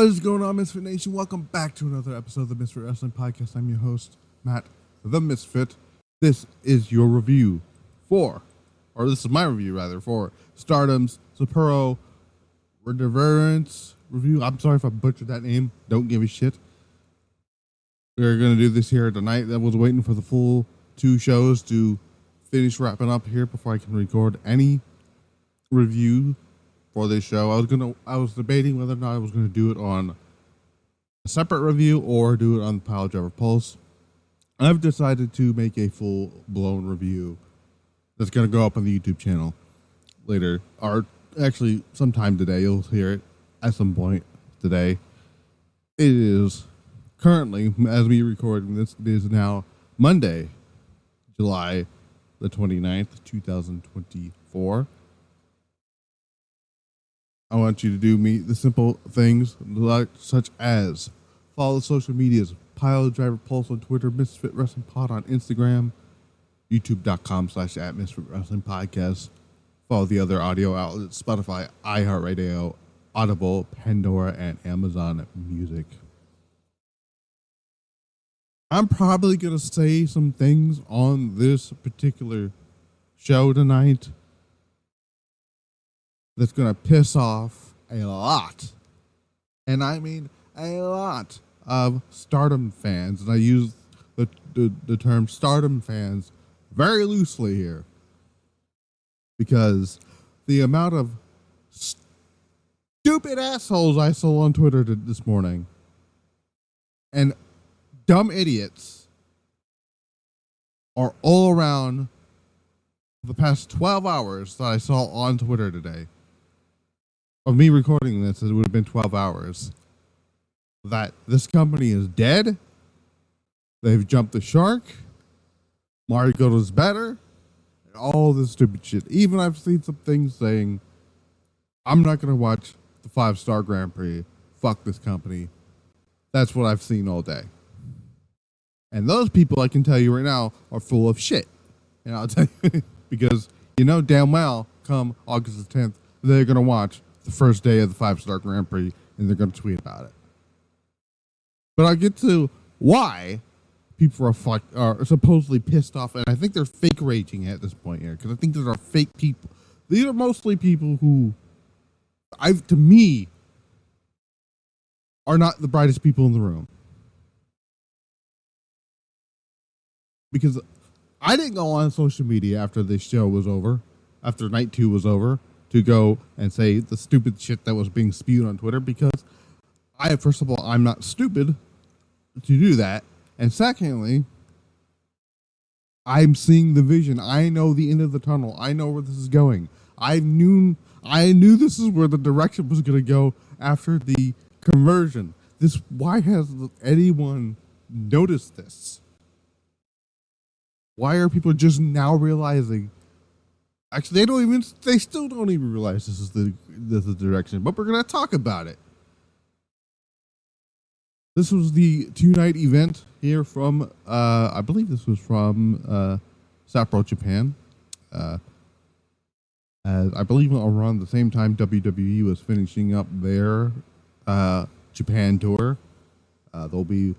What is going on, Misfit Nation? Welcome back to another episode of the Misfit Wrestling Podcast. I'm your host, Matt the Misfit. This is your review this is my review, rather, for Stardom's Sapporo Rendezvous review. I'm sorry if I butchered that name. Don't give a shit. We're going to do this here tonight. I was waiting for the full 2 shows to finish wrapping up here before I can record any review for this show. I was debating whether or not I was going to do it on a separate review or do it on the Pile Driver Pulse. I've decided to make a full-blown review that's going to go up on the YouTube channel later, or actually sometime today. You'll hear it at some point today. It is currently, as we recording this, it is now Monday, July the 29th, 2024. I want you to do the simple things such as follow the social medias, Pile Driver Pulse on Twitter, Misfit Wrestling Pod on Instagram, youtube.com/@Misfit Wrestling Podcast. Follow the other audio outlets, Spotify, iHeartRadio, Audible, Pandora, and Amazon Music. I'm probably going to say some things on this particular show tonight that's going to piss off a lot, and I mean a lot, of Stardom fans. And I use the term Stardom fans very loosely here, because the amount of stupid assholes I saw on Twitter this morning and dumb idiots are all around the past 12 hours that I saw on Twitter today. Of me recording this, it would have been 12 hours. That this company is dead. They've jumped the shark. Marigold is better. And all this stupid shit. Even I've seen some things saying, I'm not going to watch the 5-Star Grand Prix. Fuck this company. That's what I've seen all day. And those people, I can tell you right now, are full of shit. And I'll tell you, because you know damn well, come August the 10th, they're going to watch the first day of the 5-Star Grand Prix, and they're going to tweet about it. But I'll get to why people are supposedly pissed off, and I think they're fake raging at this point here, because I think these are fake people. These are mostly people who, to me, are not the brightest people in the room. Because I didn't go on social media after this show was over, after night 2 was over, to go and say the stupid shit that was being spewed on Twitter, because first of all, I'm not stupid to do that. And secondly, I'm seeing the vision. I know the end of the tunnel. I know where this is going. I knew this is where the direction was going to go after the conversion. Why has anyone noticed this? Why are people just now realizing? Actually, they still don't even realize this is the direction, but we're going to talk about it. This was the 2-night event here from, I believe this was from Sapporo, Japan. As I believe around the same time WWE was finishing up their Japan tour. They'll be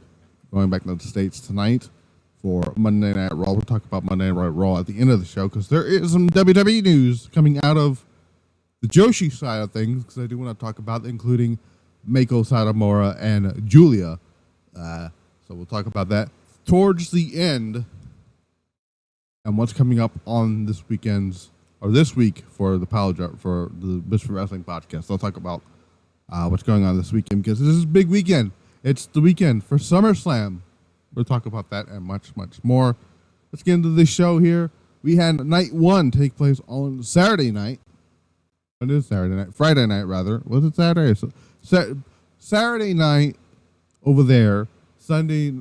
going back to the States tonight for Monday Night Raw. We'll talk about Monday Night Raw at the end of the show, because there is some WWE news coming out of the Joshi side of things, because I do want to talk about, including Meiko Satomura and Giulia. So we'll talk about that towards the end, and what's coming up on this week for the Misfit Wrestling Podcast. I'll talk about what's going on this weekend, because this is a big weekend. It's the weekend for SummerSlam. We'll talk about that and much, much more. Let's get into this show here. We had night 1 take place on Saturday night. What is Saturday night? Friday night, rather. Was it Saturday? Saturday night over there. Sunday.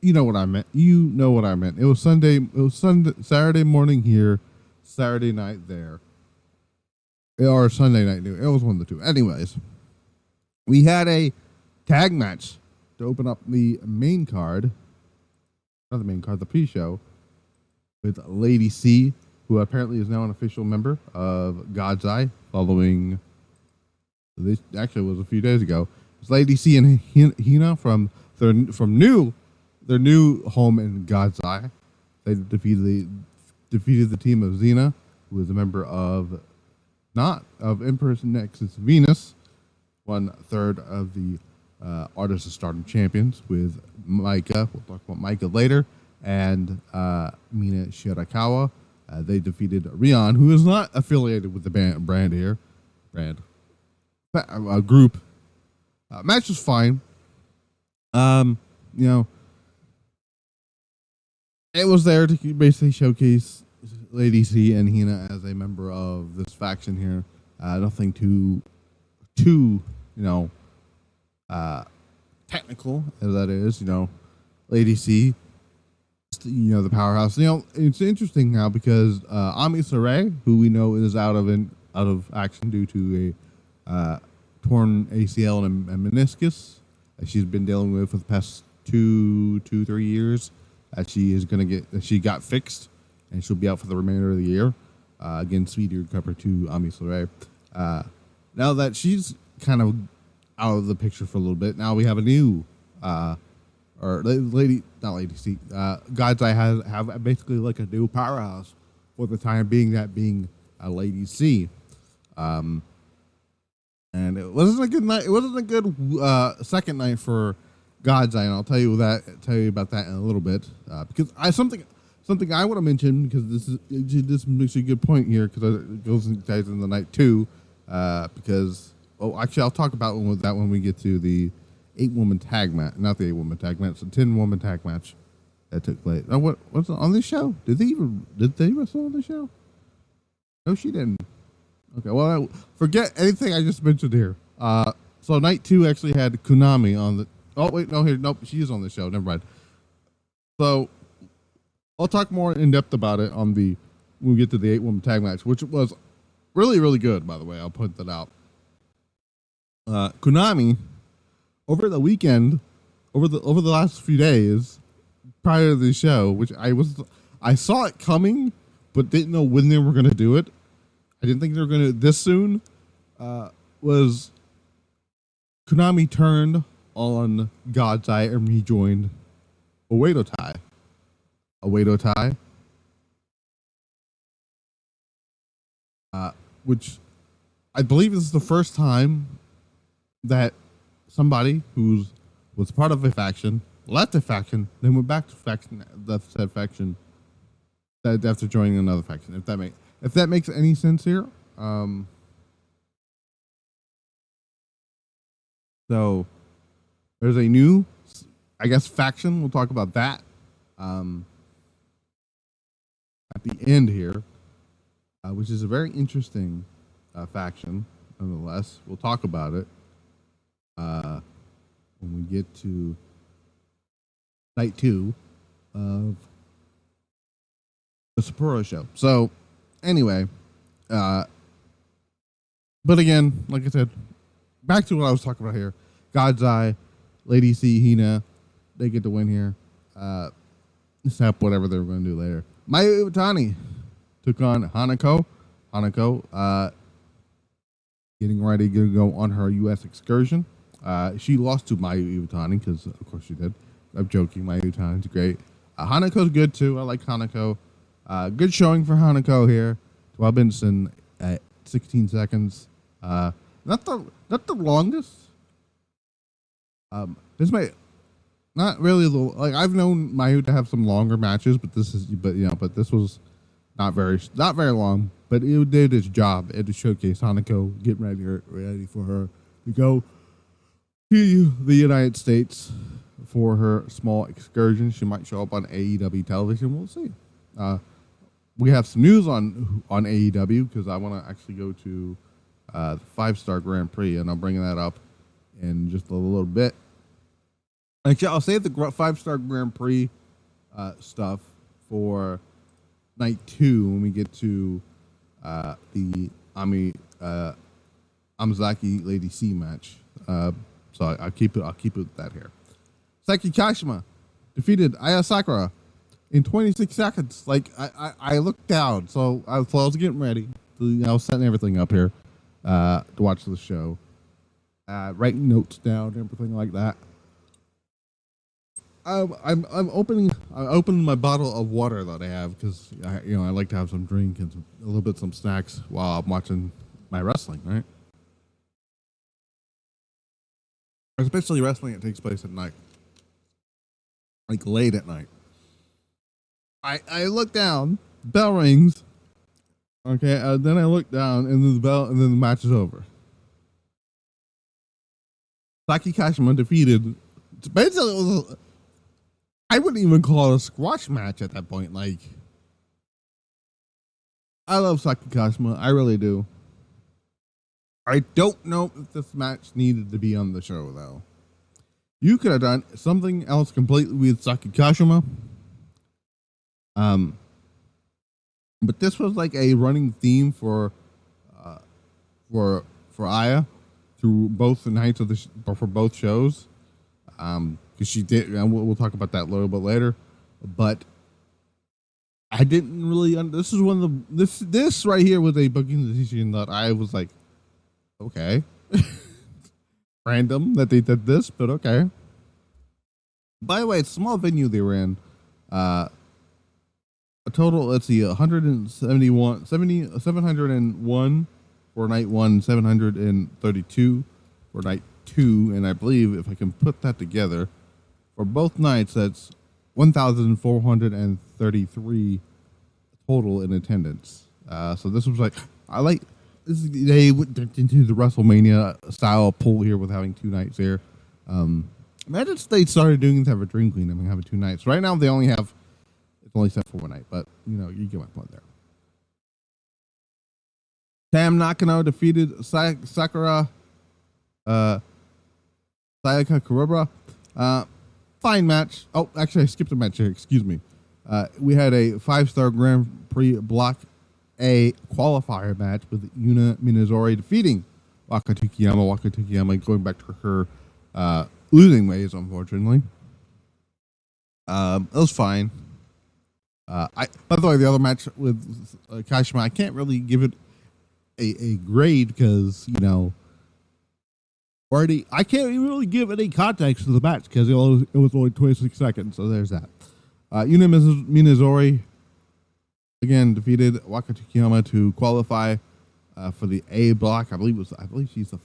You know what I meant. It was Sunday. It was Saturday morning here. Saturday night there. Or Sunday night. It was one of the two. Anyways, we had a tag match to open up the main card. Not the main card, the pre-show, with Lady C, who apparently is now an official member of God's Eye, following This actually was a few days ago. It's Lady C and Hina from their new home in God's Eye. They defeated the team of Xena, who is a member of Empress Nexus Venus, 1/3 of the Artists of Stardom Champions with Maika. We'll talk about Maika later, and Mina Shirakawa. They defeated Rion, who is not affiliated with the group. Match was fine. It was there to basically showcase Lady C and Hina as a member of this faction here. Nothing too technical as that is. Lady C, the powerhouse. It's interesting now because Ami Sarai, who we know is out of action due to a torn ACL and meniscus that she's been dealing with for the past 3 years. She got fixed, and she'll be out for the remainder of the year. Again, speedy recovery to Ami Sarai. Now that she's kind of out of the picture for a little bit, now we have a new Lady C. God's Eye have basically like a new powerhouse for the time being, that being Lady C. And it wasn't a good night. It wasn't a good second night for God's Eye, and I'll tell you about that in a little bit. Because something I want to mention, because this makes a good point here, because it goes in the night too. Because actually I'll talk about that when we get to the 8-woman tag match. Not the 8-woman tag match, the 10-woman tag match that took place. What's on this show? Did they wrestle on the show? No, she didn't. Okay, well, forget anything I just mentioned here. So night 2 actually had Konami on the. Oh wait, nope, she is on the show. Never mind. So I'll talk more in depth about it when we get to the 8-woman tag match, which was really, really good. By the way, I'll point that out. Konami over the weekend, over the last few days prior to the show, which I saw it coming, but didn't know when they were going to do it. I didn't think they were going to this soon. Was Konami turned on God's Eye and rejoined Oedo Tai. Oedo Tai, which I believe is the first time that somebody who was part of a faction left a faction, then went back to said faction after joining another faction. If that makes any sense here. So there's a new, I guess, faction. We'll talk about that at the end here, which is a very interesting faction. Nonetheless, we'll talk about it when we get to night 2 of the Sapporo show. So anyway, but again, like I said, back to what I was talking about here. God's Eye, Lady C, Hina, they get to win here. Except whatever they were going to do later. Mayu Iwatani took on Hanako. Getting ready to go on her U.S. excursion. She lost to Mayu Iwatani because, of course, she did. I'm joking. Mayu Iwatani's great. Hanako's good too. I like Hanako. Good showing for Hanako here. 12 minutes and 16 seconds. Not the longest. This may not really like I've known Mayu to have some longer matches, but this was not very long. But it did its job. It to showcase Hanako, get ready for her to go to the United States for her small excursion. She might show up on AEW television. We'll see. We have some news on AEW because I want to actually go to the 5-star Grand Prix, and I'll bring that up in just a little bit. Actually, I'll save the 5-star Grand Prix stuff for night 2 when we get to the Amasaki Lady C match. So I'll keep it that here. Saki Kashima defeated Aya Sakura in 26 seconds. Like I looked down, so I was getting ready. I was setting everything up here to watch the show. writing notes down, everything like that. I'm opening my bottle of water that I have because I like to have some drink and a little bit some snacks while I'm watching my wrestling, right? Especially wrestling that takes place at night, like late at night. I look down, bell rings. Okay, then I look down and then the match is over. Saki Kashima defeated. Basically, it was I wouldn't even call it a squash match at that point. Like, I love Saki Kashima. I really do. I don't know if this match needed to be on the show, though. You could have done something else completely with Saki Kashima. But this was like a running theme for Aya through both the nights of for both shows. Because she did, and we'll talk about that a little bit later. But I didn't really. This is one of the this right here was a booking decision that I was like, okay, random that they did this, but okay. By the way, it's a small venue they were in. A total, let's see, 701 for night one, 732 for night two, and I believe if I can put that together, for both nights, that's 1,433 total in attendance. So this was like, I like this. They went into the WrestleMania style pool here with having two nights there. Imagine if they started doing have a Dream Queen and having two nights. Right now, they only have it's only set for one night, but you get my point there. Tam Nakano defeated Sakura Sayaka Kurobara. Fine match. Oh, actually, I skipped a match here. Excuse me. We had a 5-star Grand Prix Block A qualifier match with Yuna Mizumori defeating Waka Tsukiyama. Waka Tsukiyama going back to her losing ways, unfortunately. It was fine. By the way, the other match with Kashima, I can't really give it a grade because already I can't really give any context to the match because it was only 26 seconds. So there's that. Yuna Mizumori again defeated Waka Tsukiyama to qualify for the A block. I believe she's the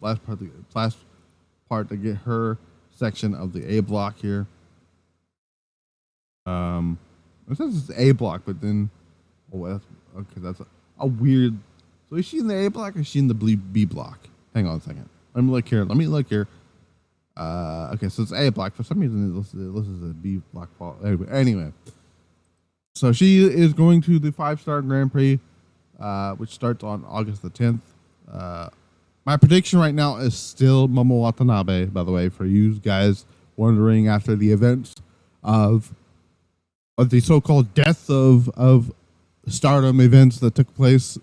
last part to get her section of the A block here. It says it's A block, but then that's a weird. So is she in the A block or is she in the B block? Hang on a second. Let me look here. Okay, so it's A block. For some reason, this is a B block. Anyway, so she is going to the 5-star Grand Prix, which starts on August the 10th. My prediction right now is still Momo Watanabe, by the way, for you guys wondering after the events of the so-called death of Stardom events that took place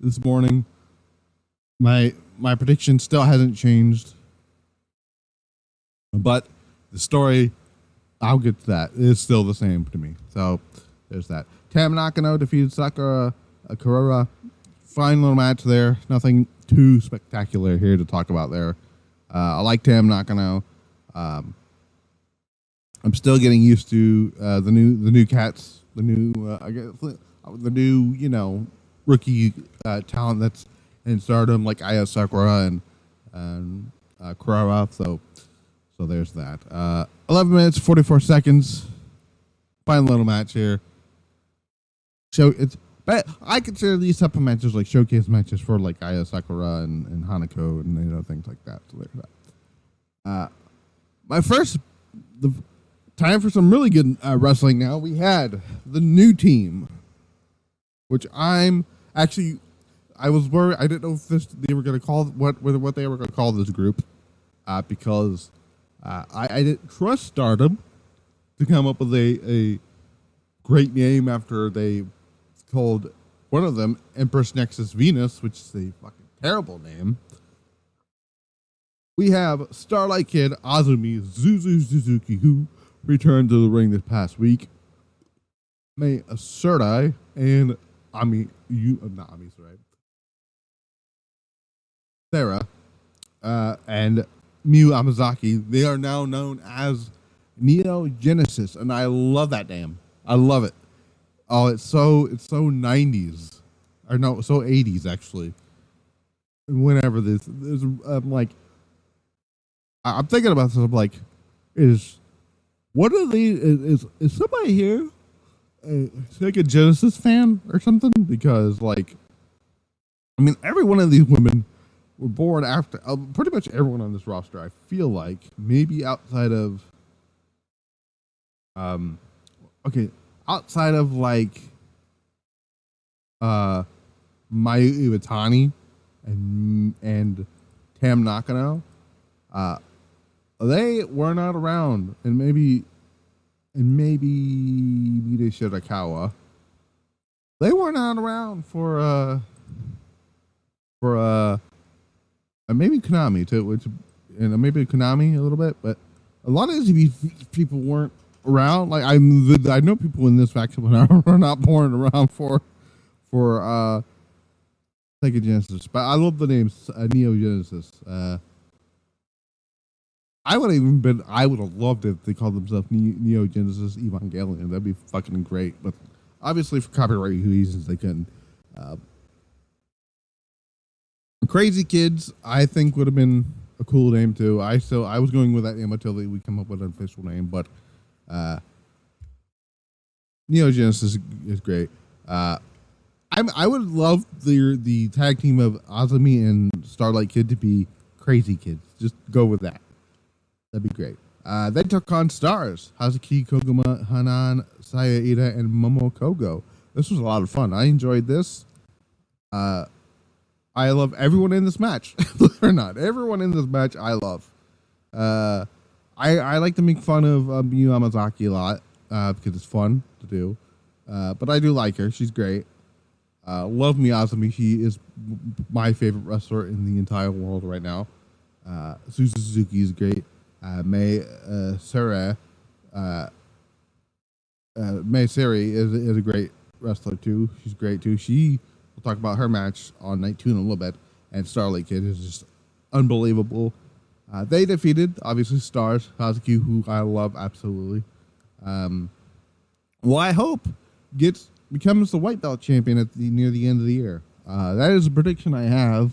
this morning. My prediction still hasn't changed, but the story, I'll get to that, is still the same to me. So there's that. Tam Nakano defeated Sakura Kurobara. Fine little match there. Nothing too spectacular here to talk about there. I like Tam Nakano. I'm still getting used to the new cats, the new rookie talent that's in Stardom, like Aya Sakura and Kurara. So there's that. 11 minutes 44 seconds. Fine little match here. But I consider these type of matches like showcase matches for like Aya Sakura and Hanako and things like that. So there's that. The time for some really good wrestling now. We had the new team, which I was worried. I didn't know if they were going to call what they were going to call this group, because I didn't trust Stardom to come up with a great name after they called one of them Empress Nexus Venus, which is a fucking terrible name. We have Starlight Kid, Azumi, Suzu Suzuki, who returned to the ring this past week. Mei Seira and Sera and Miyu Amasaki. They are now known as Neo Genesis, and I love that name. I love it. Oh, it's so 90s, or no, so 80s actually. Whenever I'm like, I'm thinking about this. I'm like, is somebody here like a Genesis fan or something? Because like, I mean, every one of these women were born after pretty much everyone on this roster. I feel like maybe outside of, outside of like, Mayu Iwatani and Tam Nakano, they were not around, and maybe Mide Shirakawa. They were not around for maybe Konami too, which and maybe Konami a little bit, but a lot of these people weren't around. Like I know people in this faction are not born around for Sega Genesis, but I love the name Neo Genesis. I would have loved it if they called themselves Neo Genesis Evangelion. That'd be fucking great. But obviously, for copyright reasons, they couldn't. Crazy Kids, I think, would have been a cool name too. I was going with that name until we come up with an official name. But Neo Genesis is great. I would love the tag team of Azumi and Starlight Kid to be Crazy Kids. Just go with that. That'd be great. They took on stars: Hazuki, Koguma, Hanan, Saya Ida, and Momo Kogo. This was a lot of fun. I enjoyed this. I love everyone in this match. Believe it or not, everyone in this match I love. I like to make fun of Miyu Amasaki a lot because it's fun to do. But I do like her. She's great. Love Miyazumi. She is my favorite wrestler in the entire world right now. Suzu Suzuki is great. Mei Seira is a great wrestler too. She's great too. We'll talk about her match on night 2 in a little bit. And Starlight Kid is just unbelievable. They defeated obviously Stars Hazuki, who I love absolutely. I hope becomes the white belt champion near the end of the year. That is a prediction I have.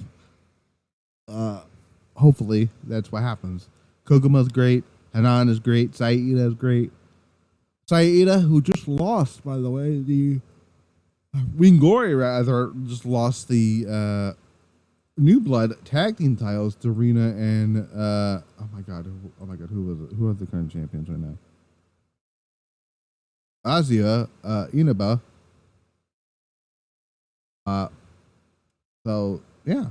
Hopefully that's what happens. Koguma's great. Hanan is great. Saya Ida is great. Saya Ida, who just lost, by the way, the Wingori rather just lost the New Blood tag team titles to Rina and oh my god, who was it? Who are the current champions right now? Azia, Inaba. So yeah.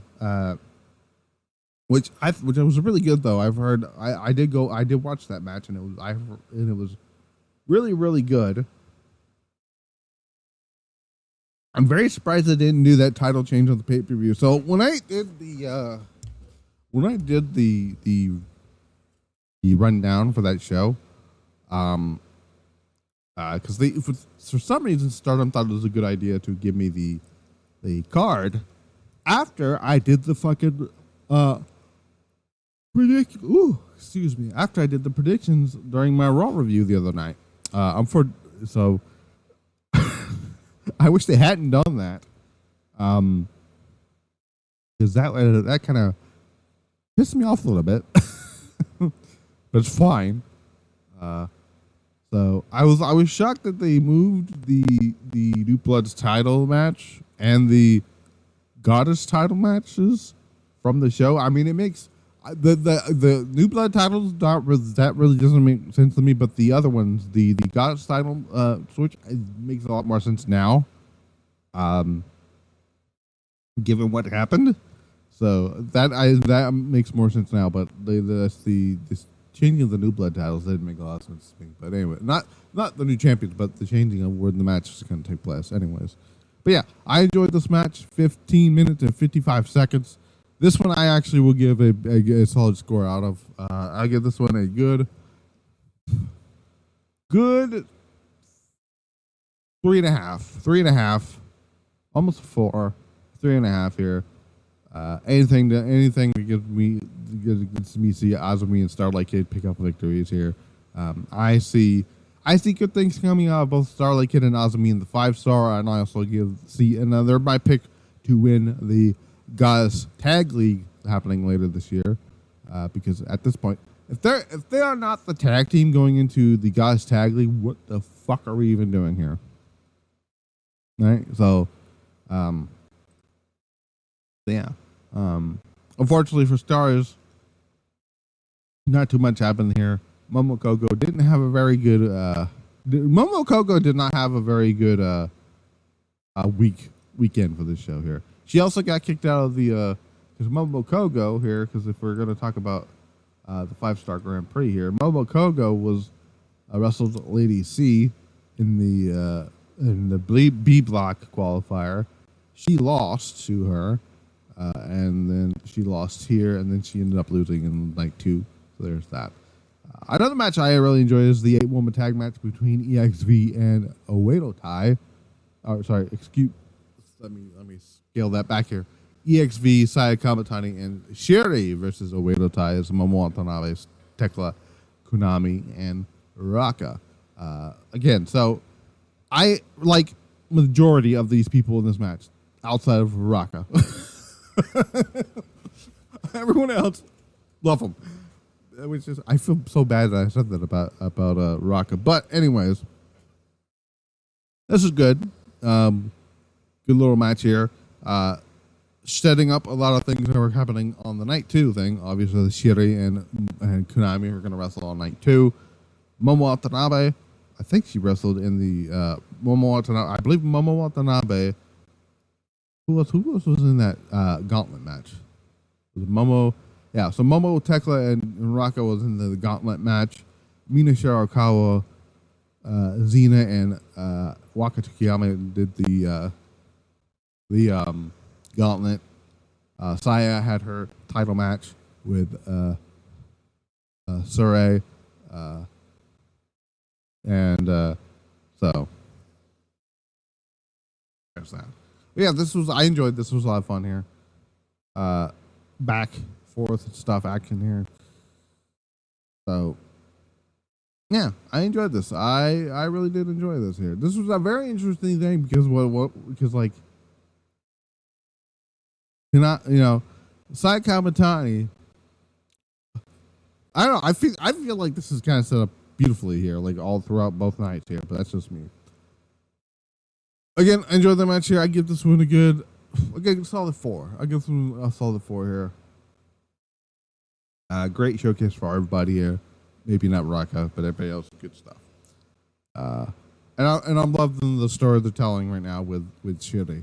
Which was really good though. I've heard I did watch that match and it was really, really good. I'm very surprised they didn't do that title change on the pay-per-view. So when I did the rundown for that show, because for some reason Stardom thought it was a good idea to give me the card after I did the fucking after I did the predictions during my Raw review the other night. I wish they hadn't done that. Because that kind of pissed me off a little bit. But it's fine. So I was shocked that they moved the New Blood's title match and the Goddess title matches from the show. I mean, it makes the New Blood titles that really doesn't make sense to me, but the other ones, the Goddess title switch, it makes a lot more sense now. Given what happened, so that makes more sense now. But the changing of the New Blood titles didn't make a lot of sense to me. But anyway, not the new champions, but the changing of where the match is going to take place. Anyways, but yeah, I enjoyed this match. 15 minutes and 55 seconds. This one I actually will give a solid score out of. I give this one a good 3.5, 3.5, almost 4, 3.5 here. Anything that gets me see Azumi and Starlight Kid pick up victories here. I see good things coming out of both Starlight Kid and Azumi in the 5-star, and I also see another my pick to win the Goddess Tag League happening later this year. Because at this point, if they are not the tag team going into the Goddess Tag League, what the fuck are we even doing here? Right? So, yeah. Unfortunately for Stars, not too much happened here. Momo Kogo didn't have a very good. Momo Kogo did not have a very good weekend for this show here. She also got kicked out of the because Momo Kogo here. Because if we're going to talk about the 5-star Grand Prix here, Momo Kogo was wrestled Lady C in the B block qualifier. She lost to her, and then she lost here, and then she ended up losing in night 2. So there's that. Another match I really enjoyed is the 8-woman tag match between EXV and Oedo Tai. Let me scale that back here. EXV, Saya Kamitani, and Syuri versus Oedo Tai as Momo Watanabe, Tekla, Konami, and Raka. Again, so I like majority of these people in this match outside of Raka. Everyone else, love them. Which is, I feel so bad that I said that about Raka. But anyways, this is good. Good little match here. Setting up a lot of things that were happening on the night 2 thing. Obviously, the Syuri and Konami are going to wrestle on night 2. Momo Watanabe, I think she wrestled in the Momo Watanabe. I believe Momo Watanabe. Who else was in that gauntlet match? Was it Momo? Yeah, so Momo, Tekla, and Raka was in the gauntlet match. Mina Shirakawa, Xena, and Waka Tsukiyama did the gauntlet. Saya had her title match with Sera, and so there's that. But yeah, I enjoyed this. Was a lot of fun here. Back forth stuff action here. So yeah, I enjoyed this. I really did enjoy this here. This was a very interesting thing because because like Saya Kamitani. I don't know. I feel like this is kind of set up beautifully here, like all throughout both nights here. But that's just me. Again, I enjoyed the match here. I give this one a solid 4. I give them a solid 4 here. Great showcase for everybody here. Maybe not Raka, but everybody else. Good stuff. And I'm loving the story they're telling right now with Syuri.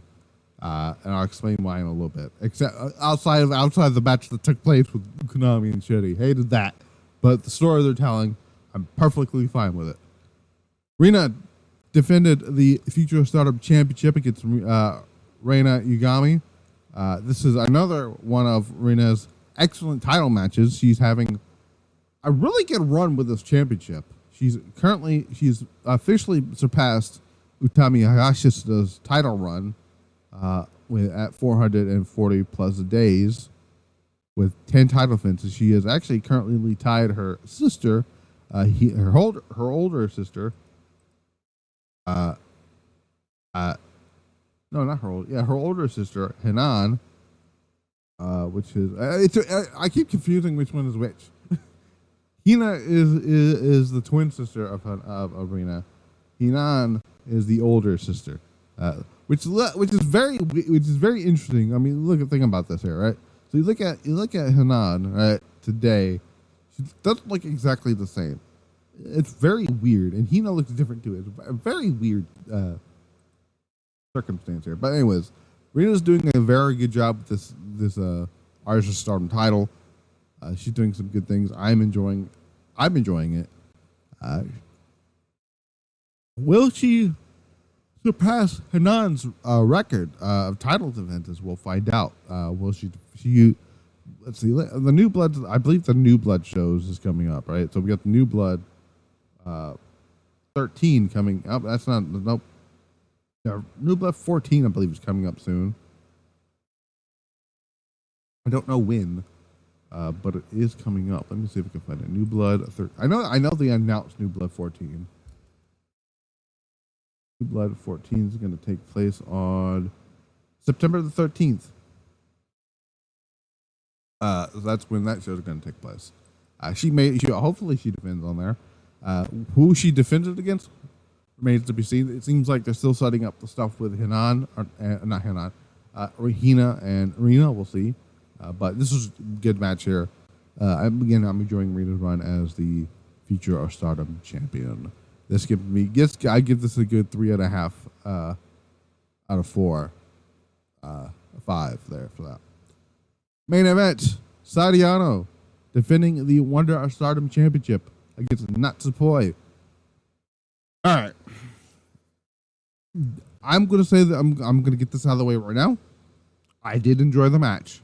And I'll explain why in a little bit. Except outside the match that took place with Konami and Syuri, hated that. But the story they're telling, I'm perfectly fine with it. Rina defended the Future of Stardom Championship against Rina Yagami. This is another one of Rina's excellent title matches. She's having a really good run with this championship. She's officially surpassed Utami Hayashi's title run at 440 plus days with 10 title defenses. She has actually currently tied her sister, her older sister. No, not her older. Yeah, her older sister, Hanan. Which is I keep confusing which one is which. Hina is the twin sister of Rina. Hanan is the older sister, which is very interesting. I mean, think about this here, right? So you look at Hanan right today. She doesn't look exactly the same. It's very weird, and Hina looks different too. It's a very weird circumstance here. But anyways, Rina's doing a very good job with this Irish Stardom title. She's doing some good things. I'm enjoying it. Will she surpass Hanan's record of title defenses? We'll find out. Will she? Let's see. The New Blood. I believe the New Blood shows is coming up, right? So we got the New Blood 13 coming up. That's not nope. Yeah, New Blood 14, I believe, is coming up soon. I don't know when, but it is coming up. Let me see if I can find it. New Blood. I know they announced New Blood 14. New Blood 14 is going to take place on September the 13th. That's when that show is going to take place. Hopefully she defends on there. Who she defended against remains to be seen. It seems like they're still setting up the stuff with Hanan, not Hanan, Hina and Rina. We'll see. But this was a good match here. I'm enjoying Rina's run as the Future of Stardom Champion. This gives me, I give this a good 3.5 out of 4. 5 there for that. Main event, Saori Anou defending the Wonder of Stardom Championship against Natsupoi. All right. I'm going to say that I'm going to get this out of the way right now. I did enjoy the match.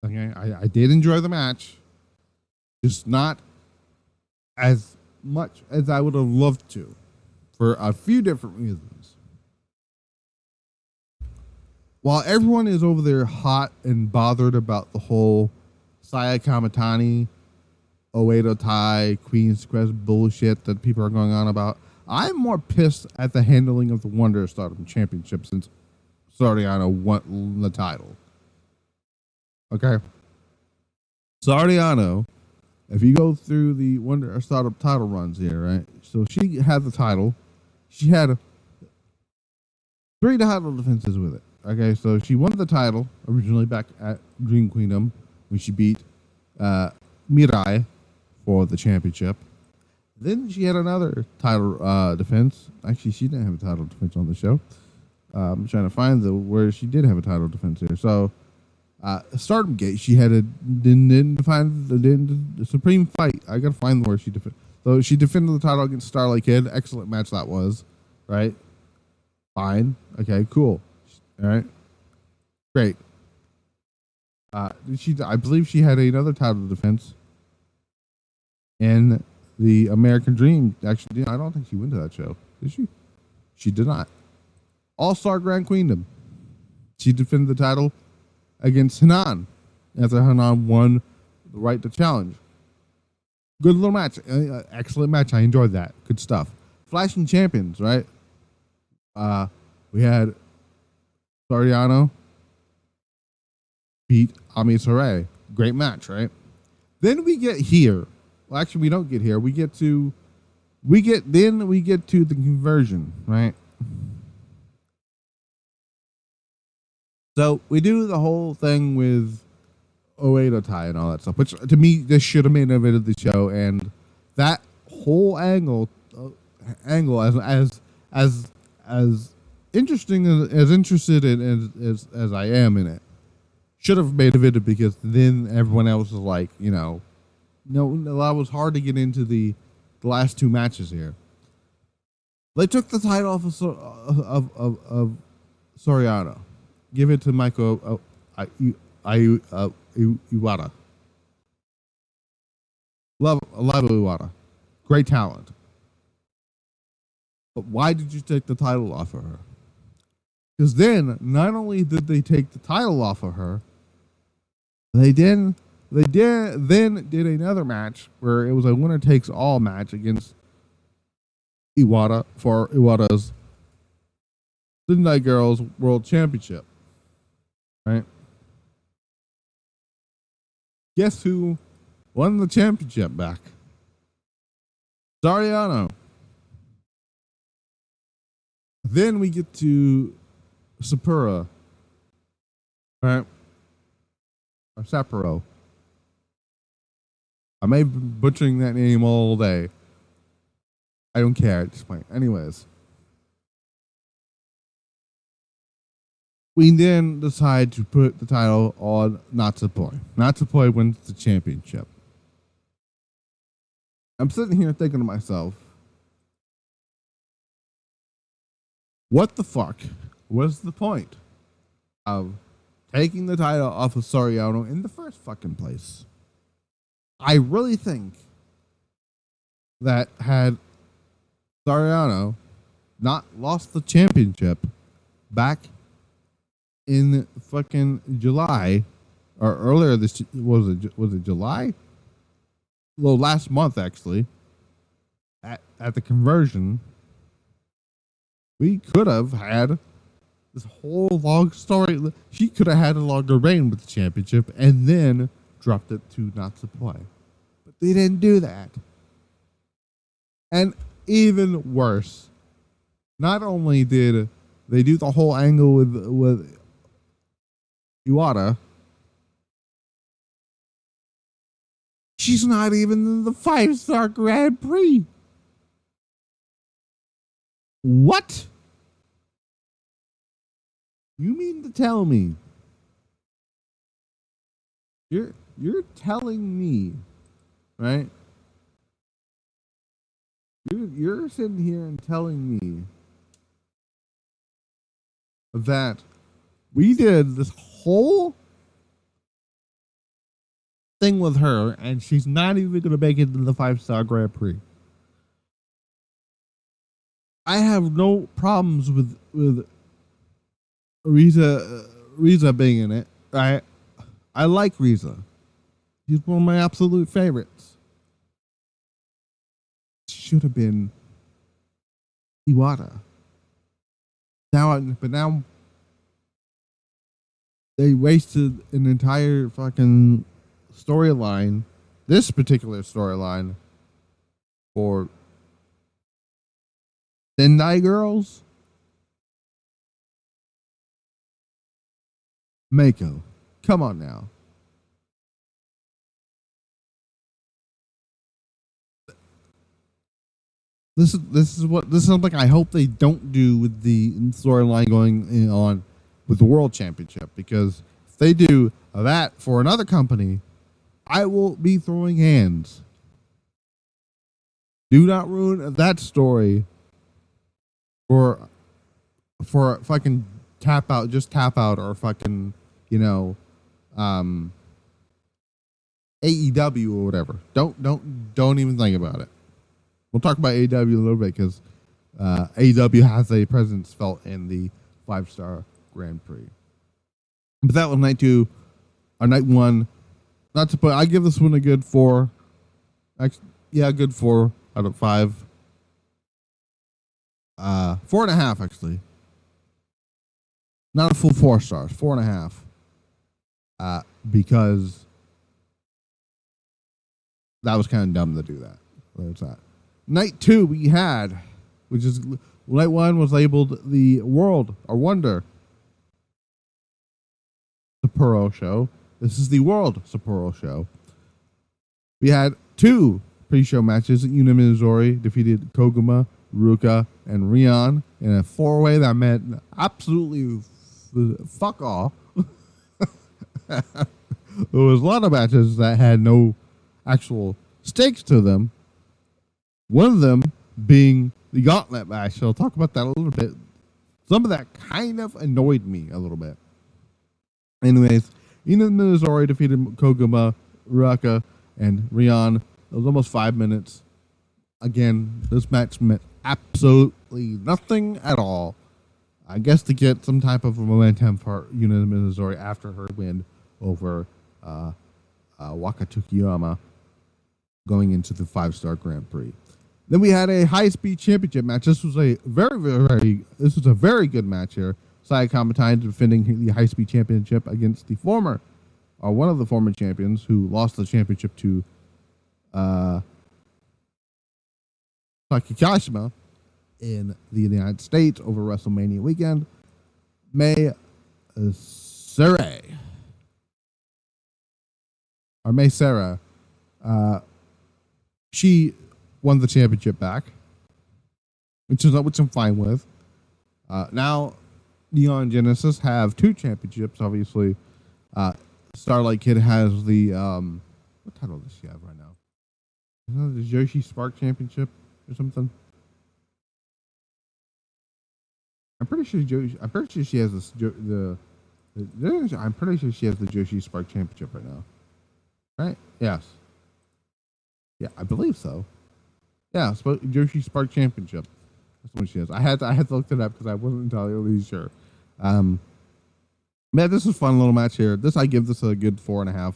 Okay, I did enjoy the match. Just not as much as I would have loved to for a few different reasons. While everyone is over there hot and bothered about the whole Saya Kamitani, Oedo Tai, Queen's Quest bullshit that people are going on about, I'm more pissed at the handling of the Wonder of Stardom Championship since Saori Anou won the title. Okay. Saori Anou, if you go through the Wonder of Stardom title runs here, right? So she had the title. She had 3 title defenses with it. Okay, so she won the title originally back at Dream Queendom when she beat Mirai for the championship. Then she had another title defense. Actually, she didn't have a title defense on the show. I'm trying to find where she did have a title defense here. So, Stardom Gate, she had didn't define the Supreme Fight. I gotta find where she defended. So she defended the title against Starlight Kid. Excellent match that was, right? Fine. Okay. Cool. All right. Great. I believe she had another title defense in the American Dream. Actually, I don't think she went to that show. Did she? She did not. All-Star Grand Queendom. She defended the title against Hanan after Hanan won the right to challenge. Good little match. Excellent match. I enjoyed that. Good stuff. Flashing Champions, right? We had Saori Anou beat Mei Seira. Great match, right? Then we get here. Well, actually, we don't get here. We get to the conversion, right? So we do the whole thing with Oedo Tai and all that stuff, which to me this should have made of the show, and that whole angle as interesting as interested in as I am in it, should have made a video because then everyone else was like, no, it was hard to get into the last 2 matches here. They took the title off of Saori Anou. Give it to Meiko Iwata. Love Iwata. Great talent. But why did you take the title off of her? Because then, not only did they take the title off of her, they did another match where it was a winner takes all match against Iwata for Iwata's Sendai Girls World Championship. Right? Guess who won the championship back? Saori Anou. Then we get to Sapporo. Right? Or Sapporo. I may be butchering that name all day. I don't care at this point. Anyways. We then decide to put the title on Natsupoi. Natsupoi wins the championship. I'm sitting here thinking to myself, what the fuck was the point of taking the title off of Saori Anou in the first fucking place? I really think that had Saori Anou not lost the championship back in fucking July or earlier this was it July? Well, last month actually. At the conversion, we could have had this whole long story. She could have had a longer reign with the championship and then dropped it to Natsupoi. But they didn't do that. And even worse, not only did they do the whole angle with Iwata, she's not even in the 5-star Grand Prix. What? You mean to tell me you're telling me, right? You're sitting here and telling me that we did this whole thing with her and she's not even going to make it to the 5-star Grand Prix. I have no problems with Risa being in it. I like Risa. She's one of my absolute favorites. Should have been Iwata. But now they wasted an entire fucking storyline, this particular storyline, for Sendai Girls. Meiko, come on now. This is something I hope they don't do with the storyline going on with the World Championship, because if they do that for another company, I will be throwing hands. Do not ruin that story for fucking tap out, or fucking, AEW or whatever. Don't even think about it. We'll talk about AEW a little bit, because AEW has a presence felt in the 5-star Grand Prix. But that was night 2, or night 1. Not to put, I give this one a good 4. Actually, yeah, a good 4 out of 5. 4.5 actually. Not a full 4 stars. 4.5. Because that was kind of dumb to do that. There's that. Night 2 we had, which is night 1 was labeled the World or Wonder Sapporo show. This is the World Sapporo show. We had 2 pre-show matches. Yuna Mizumori defeated Koguma, Ruka, and Rina in a 4-way that meant absolutely fuck all. There was a lot of matches that had no actual stakes to them. One of them being the gauntlet match. I'll talk about that a little bit. Some of that kind of annoyed me a little bit. Anyways, Yuna Mizumori defeated Koguma, Ruka, and Rina. It was almost 5 minutes. Again, this match meant absolutely nothing at all. I guess to get some type of momentum for Yuna Mizumori after her win over Wakatsukiyama going into the 5-star Grand Prix. Then we had a high-speed championship match. This was a very good match here. Saya Kamitani defending the high-speed championship against the one of the former champions who lost the championship to Takashima in the United States over WrestleMania weekend. Mei Seira she won the championship back, which I'm fine with. Now, Neon Genesis have 2 championships. Obviously, Starlight Kid has the what title does she have right now? Is that the Joshi Spark Championship or something? I'm pretty sure she has I'm pretty sure she has the Joshi Spark Championship right now. Right? Yes. Yeah, I believe so. Yeah, Joshi Spark Championship. That's what she has. I had to look it up because I wasn't entirely sure. Man, this is a fun little match here. I give this a good 4.5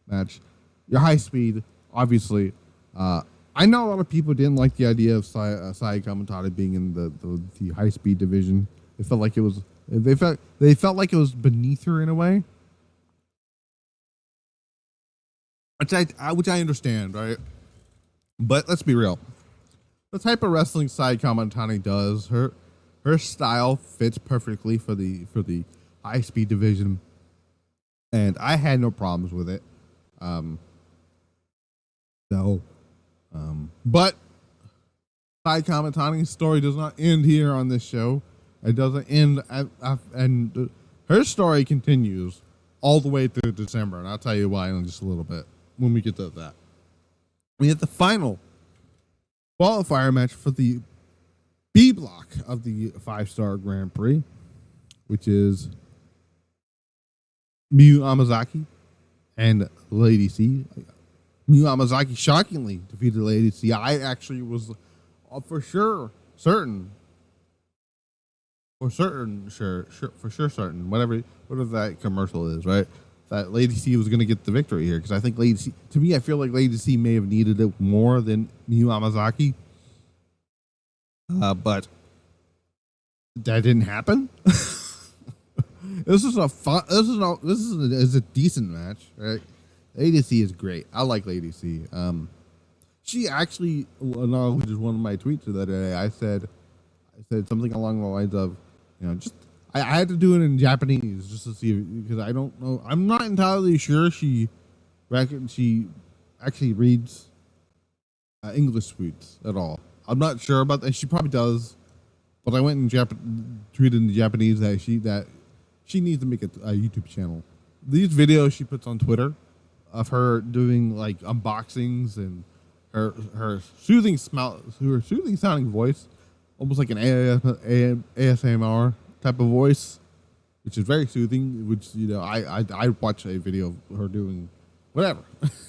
match. Your high speed, obviously. I know a lot of people didn't like the idea of Saya Kamitani being in the high speed division. They felt like like it was beneath her in a way, which I understand, right? But let's be real. The type of wrestling Saya Kamitani does, her style fits perfectly for the high speed division, and I had no problems with it. But Saya Kamitani's story does not end here on this show. It doesn't end, and her story continues all the way through December, and I'll tell you why in just a little bit when we get to that. We have the final qualifier match for the B block of the 5-star Grand Prix, which is Miyu Amasaki and Lady C. Miyu Amasaki shockingly defeated Lady C. I actually was for sure certain, whatever that commercial is, right? That Lady C was going to get the victory here, because I think Lady C, to me, I feel like Lady C may have needed it more than Miyu Amasaki, but that didn't happen. This is a decent match, right? Lady C is great. I like Lady C. She actually acknowledged one of my tweets the other day. I said something along the lines of, I had to do it in Japanese just to see, because I don't know. I'm not entirely sure she actually reads English tweets at all. I'm not sure about that. She probably does, but I went and tweeted in Japanese that she needs to make a YouTube channel. These videos she puts on Twitter of her doing like unboxings and her soothing sounding voice, almost like an ASMR type of voice, which is very soothing. Which I watch a video of her doing whatever.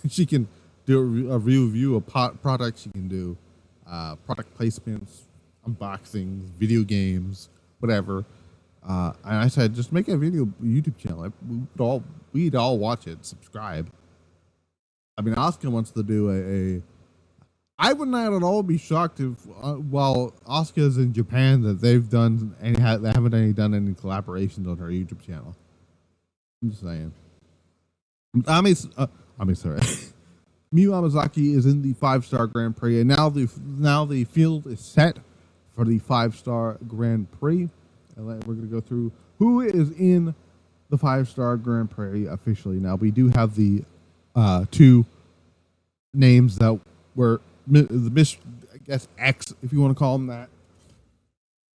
She can do a review of products. She can do product placements, unboxings, video games, whatever. And I said, just make a video YouTube channel. We'd all watch it, subscribe. I mean, Asuka wants to do I would not at all be shocked if, while Asuka's in Japan, that they haven't done any collaborations on her YouTube channel. I'm just saying. Sorry. Miyu Amasaki is in the 5-star Grand Prix, and now the field is set for the 5-star Grand Prix. And we're going to go through who is in the 5-star Grand Prix officially. Now, we do have the two names that were I guess X, if you want to call them that,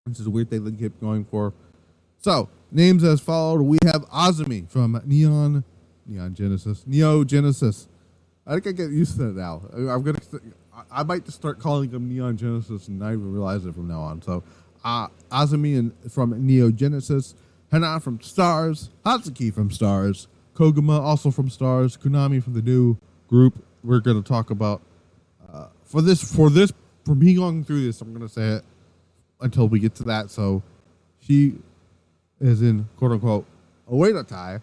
which is a weird thing they keep going for. So, names as followed. We have Azumi from Neo Genesis. I think I get used to it now. I might just start calling them Neon Genesis and not even realize it from now on. So, Azumi from Neo Genesis, Hanan from Stars, Hatsuki from Stars, Koguma also from Stars, Konami from the new group we're going to talk about. For me going through this, I'm going to say it until we get to that. So she is in quote unquote Oedo Tai.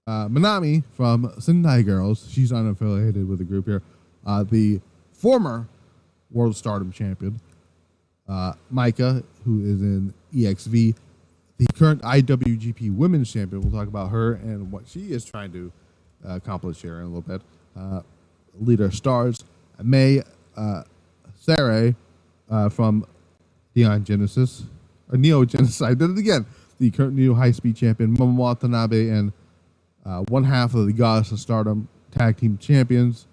Manami from Sendai Girls. She's unaffiliated with the group here. The former World of Stardom Champion. Maika, who is in EXV. The current IWGP Women's Champion. We'll talk about her and what she is trying to accomplish here in a little bit. Leader Stars. Mei Seira from Neo Genesis. I did it again. The current new high-speed champion, Momo Watanabe, and one half of the Goddess of Stardom Tag Team Champions,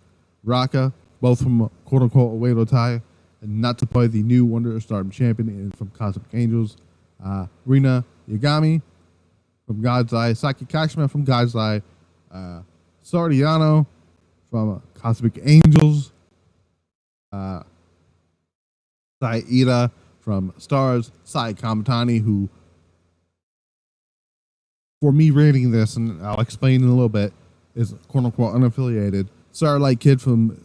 Raka, both from quote-unquote Oedo Tai, and Natsupoi, the new Wonder of Stardom Champion, and from Cosmic Angels, Rina Yagami from God's Eye, Saki Kashima from God's Eye, Saori Anou from Cosmic Angels, Saida from Stars, Saya Kamitani, who, for me reading this, and I'll explain in a little bit, is quote-unquote unaffiliated. Starlight Kid from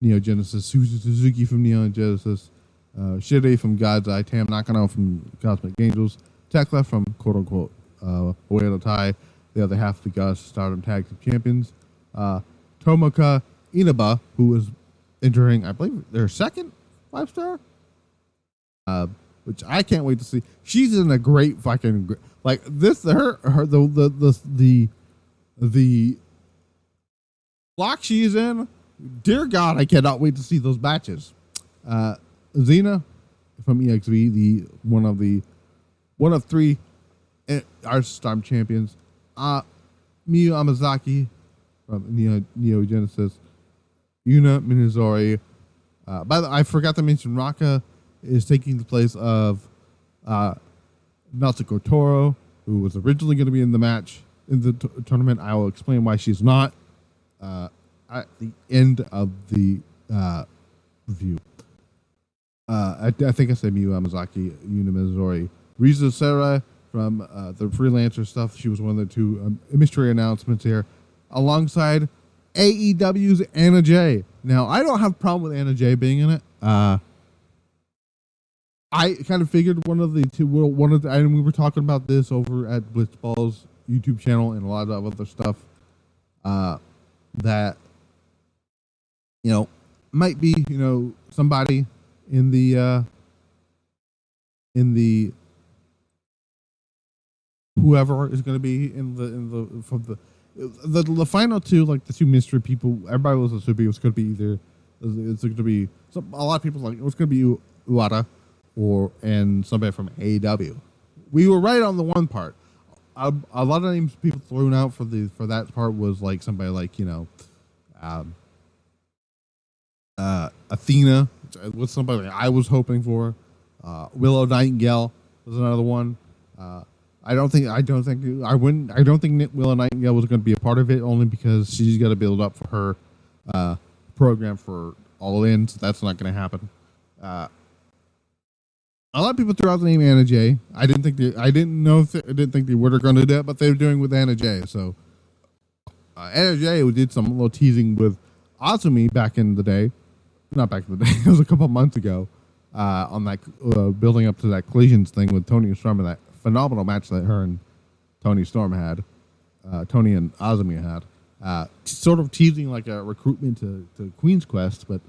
Neo Genesis, Suzu Suzuki from Neo Genesis, H.A.T.E from God's Eye, Tam Nakano from Cosmic Angels, Tekla from quote-unquote Oedo Tai, the other half of the Goddess of Stardom Tag Team Champions. Tomoka Inaba, who was entering, I believe, their second 5-star. Which I can't wait to see. She's in a great fucking like this. The block she's in. Dear God, I cannot wait to see those matches. Xena from EXV, the one of three our Stardom champions. Miyu Amasaki from Neo Genesis. Yuna Mizumori. By the way, I forgot to mention Raka is taking the place of Natsuko Tora, who was originally going to be in the match in the tournament. I will explain why she's not at the end of the review. I think I said Miyu Amasaki, Yuna Mizumori. Risa Sera from the freelancer stuff. She was one of the two mystery announcements here, alongside AEW's Anna Jay. Now, I don't have a problem with Anna Jay being in it. I kind of figured one of the, and we were talking about this over at Blitzball's YouTube channel and a lot of other stuff, that, might be, somebody in the whoever is going to be the final two, like the two mystery people. Everybody was assuming it was going to be either it's going to be a lot of people like it was going to be Uwata and somebody from AEW. We were right on the one part. A lot of names people thrown out for that part was like somebody like Athena was somebody I was hoping for. Willow Nightingale was another one. I don't think Willow Nightingale was going to be a part of it, only because she's got to build up for her program for All In, so that's not going to happen. A lot of people threw out the name Anna Jay. I didn't think they were going to do it, but they were doing with Anna Jay. So Anna Jay did some little teasing with Azumi back in the day. Not back in the day. It was a couple months ago. On that building up to that collisions thing with Tony Storm and that phenomenal match that her and Tony Storm had, Tony and Azumi had, sort of teasing like a recruitment to Queen's Quest, but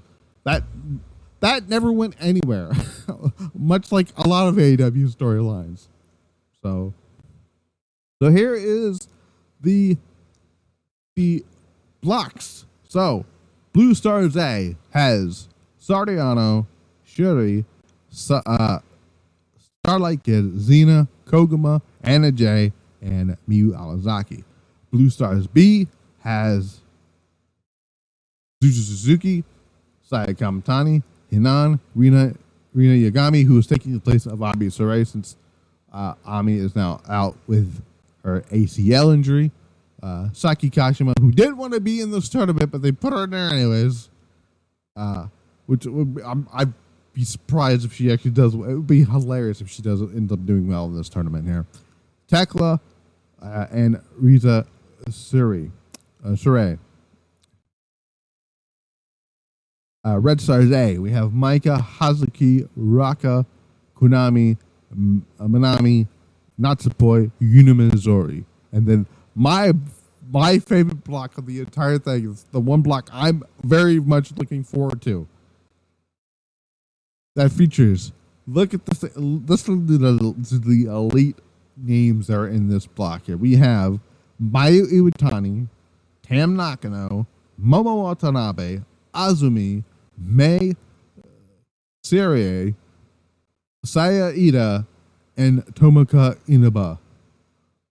that never went anywhere, much like a lot of AEW storylines. So here is the blocks. So Blue Stars A has Saori Anou, Syuri, Starlight Kid, Xena, Koguma, Anna Jay, and Miyu Amasaki. Blue Stars B has Suzu Suzuki, Saya Kamitani, Hanan, Rina Yagami, who is taking the place of Ami Sourei since Ami is now out with her ACL injury. Saki Kashima, who did want to be in this tournament, but they put her in there anyways. Which I'd be surprised if she actually does. It would be hilarious if she does end up doing well in this tournament here. Tekla and Risa Suri. Red Stars A, we have Maika, Hazuki, Raka, Konami, Manami, Natsupoi, Yuna Mizumori. And then my favorite block of the entire thing is the one block I'm very much looking forward to. That features, look at this. Listen to the elite names that are in this block here. We have Mayu Iwatani, Tam Nakano, Momo Watanabe, Azumi, Mei Seira, Saya Ida, and Tomoka Inaba.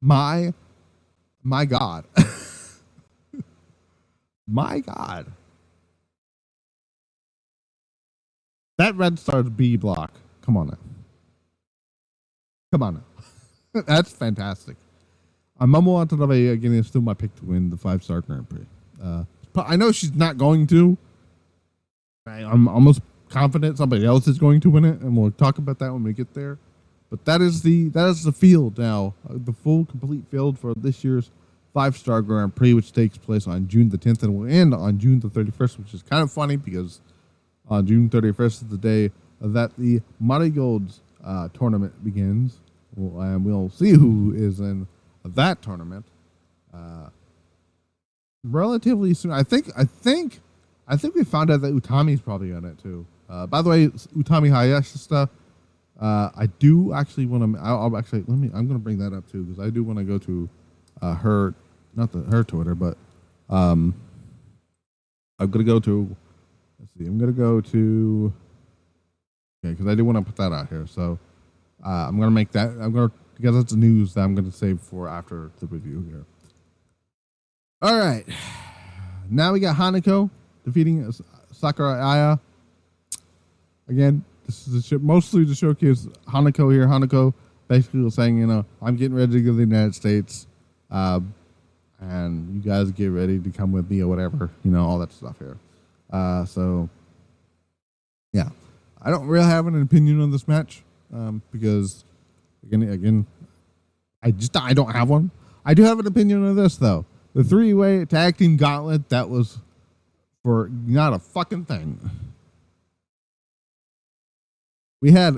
My God. My God. That Red Stars B block. Come on now. That's fantastic. Momo Watanabe, again, is still my pick to win the 5-star Grand Prix. I know she's not going to. I'm almost confident somebody else is going to win it, and we'll talk about that when we get there. But that is the field now, the full, complete field for this year's 5-star Grand Prix, which takes place on June the 10th and will end on June the 31st, which is kind of funny because on June 31st is the day that the Marigold tournament begins, we'll see who is in that tournament relatively soon. I think we found out that Utami's probably on it too. By the way, Utami Hayashishita, I do actually want to. I'm going to bring that up too because I do want to go to her, not her Twitter, but I'm going to go to. Let's see. I'm going to go to. Okay, because I do want to put that out here. So I'm going to make that. Because that's the news that I'm going to save for after the review here. All right. Now we got Hanako defeating Sakurai Aya. Again, this is mostly to showcase Hanako here. Hanako basically was saying, I'm getting ready to go to the United States. And you guys get ready to come with me or whatever. All that stuff here. So, yeah. I don't really have an opinion on this match because, again, I don't have one. I do have an opinion on this, though. The three-way tag team gauntlet, that was for not a fucking thing. We had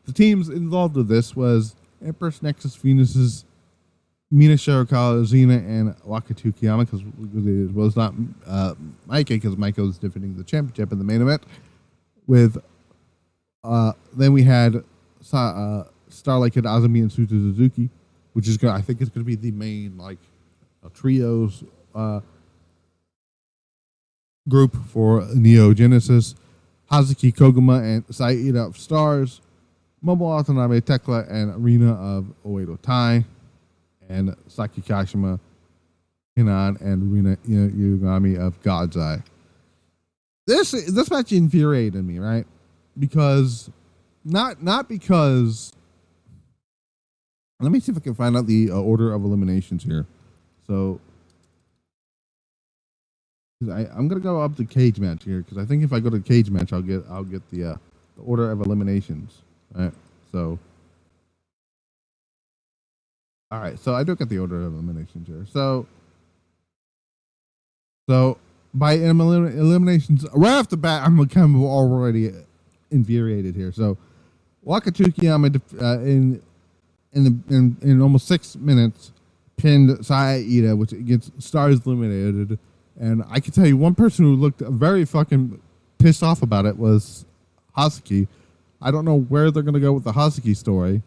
the teams involved with this was Empress Nexus Venus's Mina Shirakawa, Xena, and Wakatu Kiyama, because it was not Maika, because Maika was defending the championship in the main event. With then we had Starlight Kid, Azumi, and Suzu Suzuki, which is I think it's going to be the main trios group for Neo Genesis. Hazuki Koguma and Saida of Stars, Momo Watanabe, Tekla, and Rina of Oedo Tai, and Saki Kashima, Hanan, and Rina Yugami of God's Eye. This match infuriated me, right? Because not because. Let me see if I can find out the order of eliminations here. So I'm gonna go up to cage match here because I think if I go to cage match, I'll get the order of eliminations. All right. So all right. So I do get the order of eliminations here. So by eliminations right off the bat, I'm kind of already infuriated here. So Wakatsuki in almost 6 minutes pinned Saya which gets Stars eliminated. And I can tell you one person who looked very fucking pissed off about it was Hazuki. I don't know where they're going to go with the Hazuki story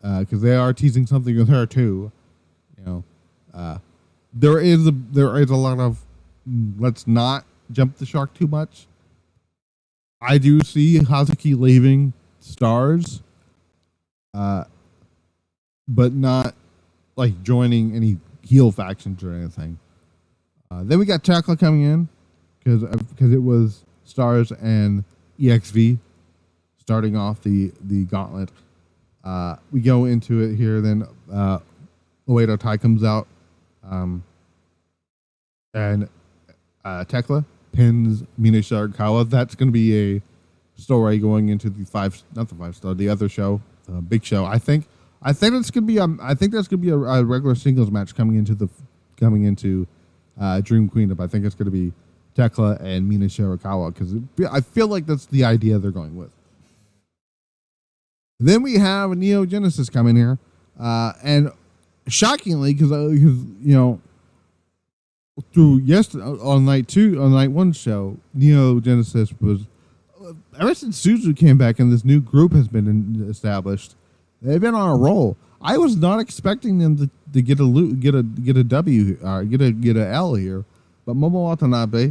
because they are teasing something with her too. There is a lot of let's not jump the shark too much. I do see Hazuki leaving Stars, but not joining any heel factions or anything. Then we got Tekla coming in because it was Stars and EXV starting off the gauntlet. We go into it here. Then Oedo Tai comes out, and Tekla pins Mina Shirakawa. That's going to be a story going into the other show, the big show. I think it's going to be that's going to be a regular singles match coming into Dream Queen. I think it's going to be Tekla and Mina Shirakawa because I feel like that's the idea they're going with. Then we have Neo Genesis coming here, and shockingly, because through yesterday on night one show, Neo Genesis was ever since Suzu came back and this new group has been established. They've been on a roll. I was not expecting them to get a W or get a L here, but Momo Watanabe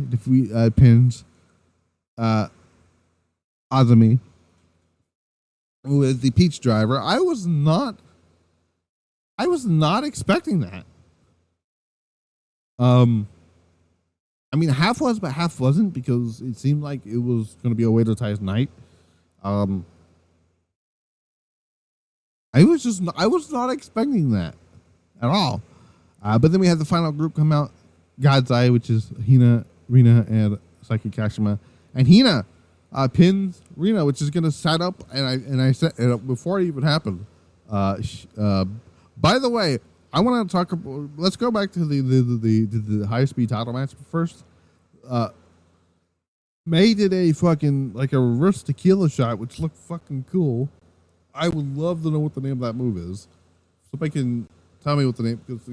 pins Azumi, who is the Peach driver. I was not expecting that. I mean, half was, but half wasn't because it seemed like it was going to be Oedo Tai's night. I was not expecting that at all. But then we had the final group come out, God's Eye, which is Rina, and Saki Kashima, and Hina pins Rina, which is going to set up. And I said before it even happened. By the way, I want to talk about. Let's go back to the high speed title match first. Mei did a fucking a reverse tequila shot, which looked fucking cool. I would love to know what the name of that move is. Somebody can tell me what the name, because,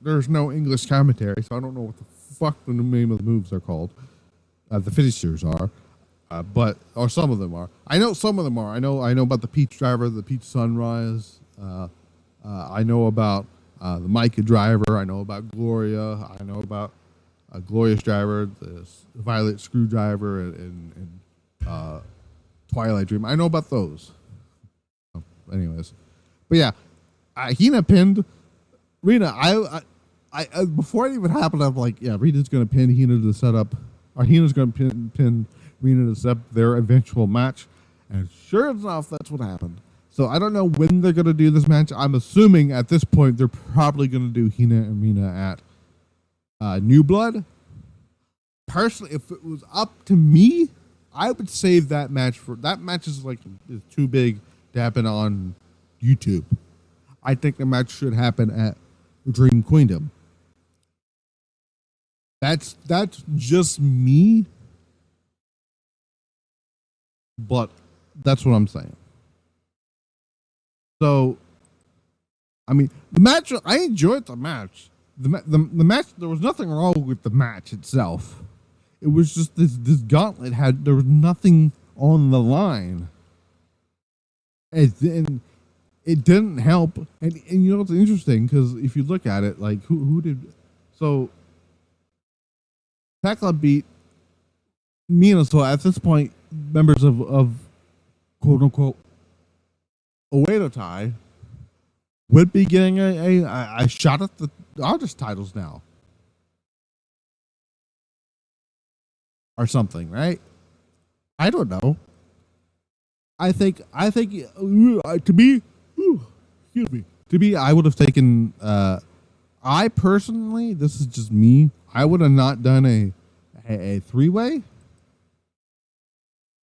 there's no English commentary, so I don't know what the fuck the name of the moves are called. The finishers are, or some of them are. I know some of them are. I know about the Peach Driver, the Peach Sunrise. I know about the Maika Driver. I know about Gloria. I know about Gloria's Driver, the Violet Screwdriver, and Twilight Dream. I know about those. Anyways, but yeah, Hina pinned Rina. I before it even happened, I'm like, yeah, Rina's gonna pin Hina to set up, or Hina's gonna pin Rina to set up their eventual match, and sure enough, that's what happened. So I don't know when they're gonna do this match. I'm assuming at this point they're probably gonna do Hina and Rina at New Blood. Personally, if it was up to me, I would save that match for that match is too big to happen on YouTube. I think the match should happen at Dream Queendom. That's just me, but that's what I'm saying. So, I mean, the match. I enjoyed the match. The match. There was nothing wrong with the match itself. It was just this gauntlet there was nothing on the line. And it didn't help. And it's interesting because if you look at it, like who did so Tekla beat Mina, so at this point members of quote unquote Oedo Tai would be getting a shot at the artist titles now. Or something, right? I don't know. I think to me, excuse me, to me, I would have taken. I personally, this is just me. I would have not done a 3-way.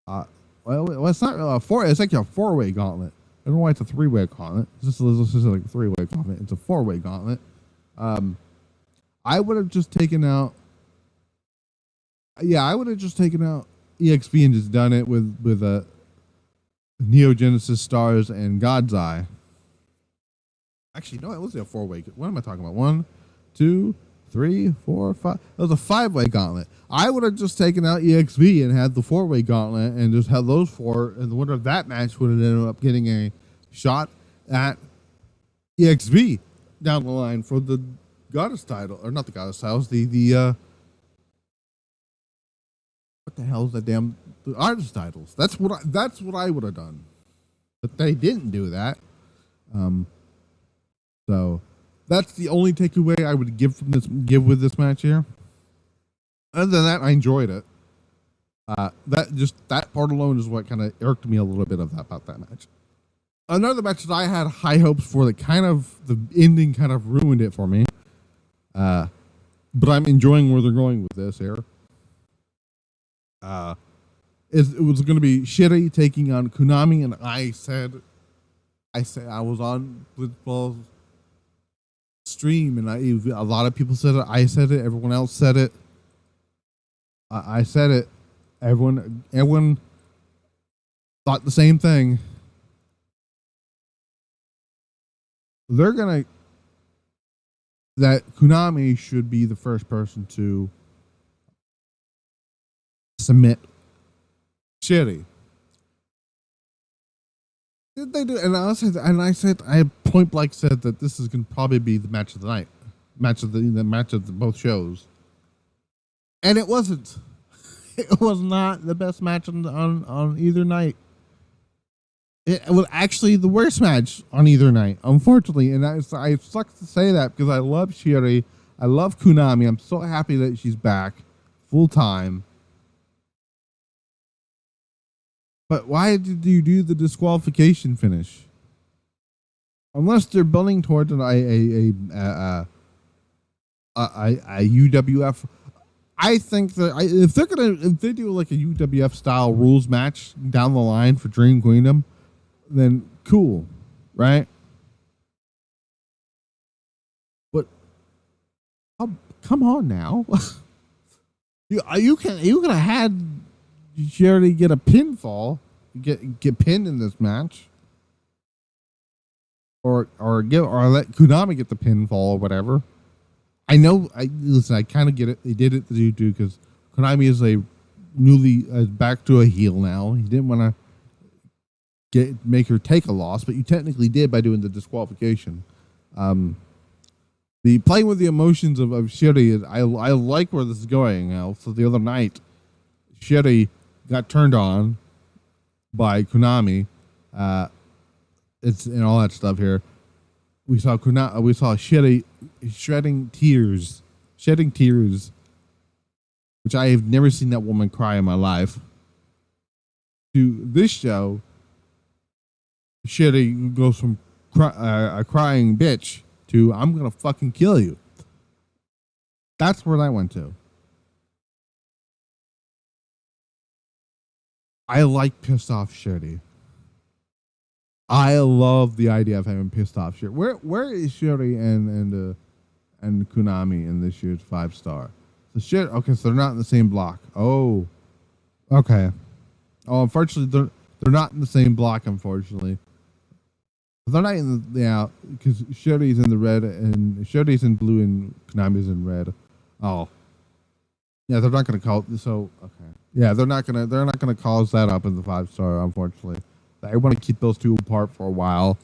Well, it's not a 4. It's like a 4-way gauntlet. I don't know why it's a 3-way gauntlet. It's just like a 3-way gauntlet. It's a 4-way gauntlet. I would have just taken out. Yeah, I would have just taken out EXP and just done it with a Neo Genesis Stars and God's Eye. Actually, no, it wasn't a 4-way. What am I talking about? 1, 2, 3, 4, 5. It was a 5-way gauntlet. I would have just taken out EXP and had the 4-way gauntlet and just had those 4. And the winner of that match would have ended up getting a shot at EXP down the line for the Goddess title, or not the Goddess titles, the what the hell is that damn the artist titles? That's what I would have done, but they didn't do that. So that's the only takeaway I would give with this match here. Other than that, I enjoyed it. That part alone is what kind of irked me a little bit about that match. Another match that I had high hopes for, that the ending kind of ruined it for me. But I'm enjoying where they're going with this here. It was going to be Syuri taking on Konami, and I said I was on Blitzball's stream, and a lot of people said it. I said it. Everyone else said it. I said it. Everyone thought the same thing. That Konami should be the first person to submit Syuri. Did they do? And I said, I point blank said that this is going to probably be the match of the night, the match of both shows, and it wasn't. It was not the best match on either night. It was actually the worst match on either night, unfortunately. And I suck to say that because I love Syuri. I love Konami. I'm so happy that she's back full time. But why did you do the disqualification finish? Unless they're building towards a UWF. I think that if they do like a UWF style rules match down the line for Dream Queendom, then cool, right? But come on now, you could have had Syuri get a pinfall, get pinned in this match. or let Konami get the pinfall or whatever. I know. Listen. I kind of get it. They did it to do because Konami is a newly back to a heel now. He didn't want to make her take a loss, but you technically did by doing the disqualification. The playing with the emotions of Syuri, I like where this is going now. So the other night, Syuri got turned on by Konami. It's and all that stuff here. We saw Syuri shedding tears, which I have never seen that woman cry in my life. To this show, Syuri goes from a crying bitch to I'm gonna fucking kill you. That's where that went to. I like pissed off Syuri. I love the idea of having pissed off Syuri. Where is Syuri and Konami in this year's 5-star? Okay, so they're not in the same block. Oh, okay. Oh, unfortunately, they're not in the same block. Unfortunately. They're not in because Syuri's in the red and Syuri's in blue and Konami's in red. Oh, yeah, they're not going to call so. Okay, yeah, they're not gonna cause that up in the 5-star. Unfortunately, I want to keep those two apart for a while.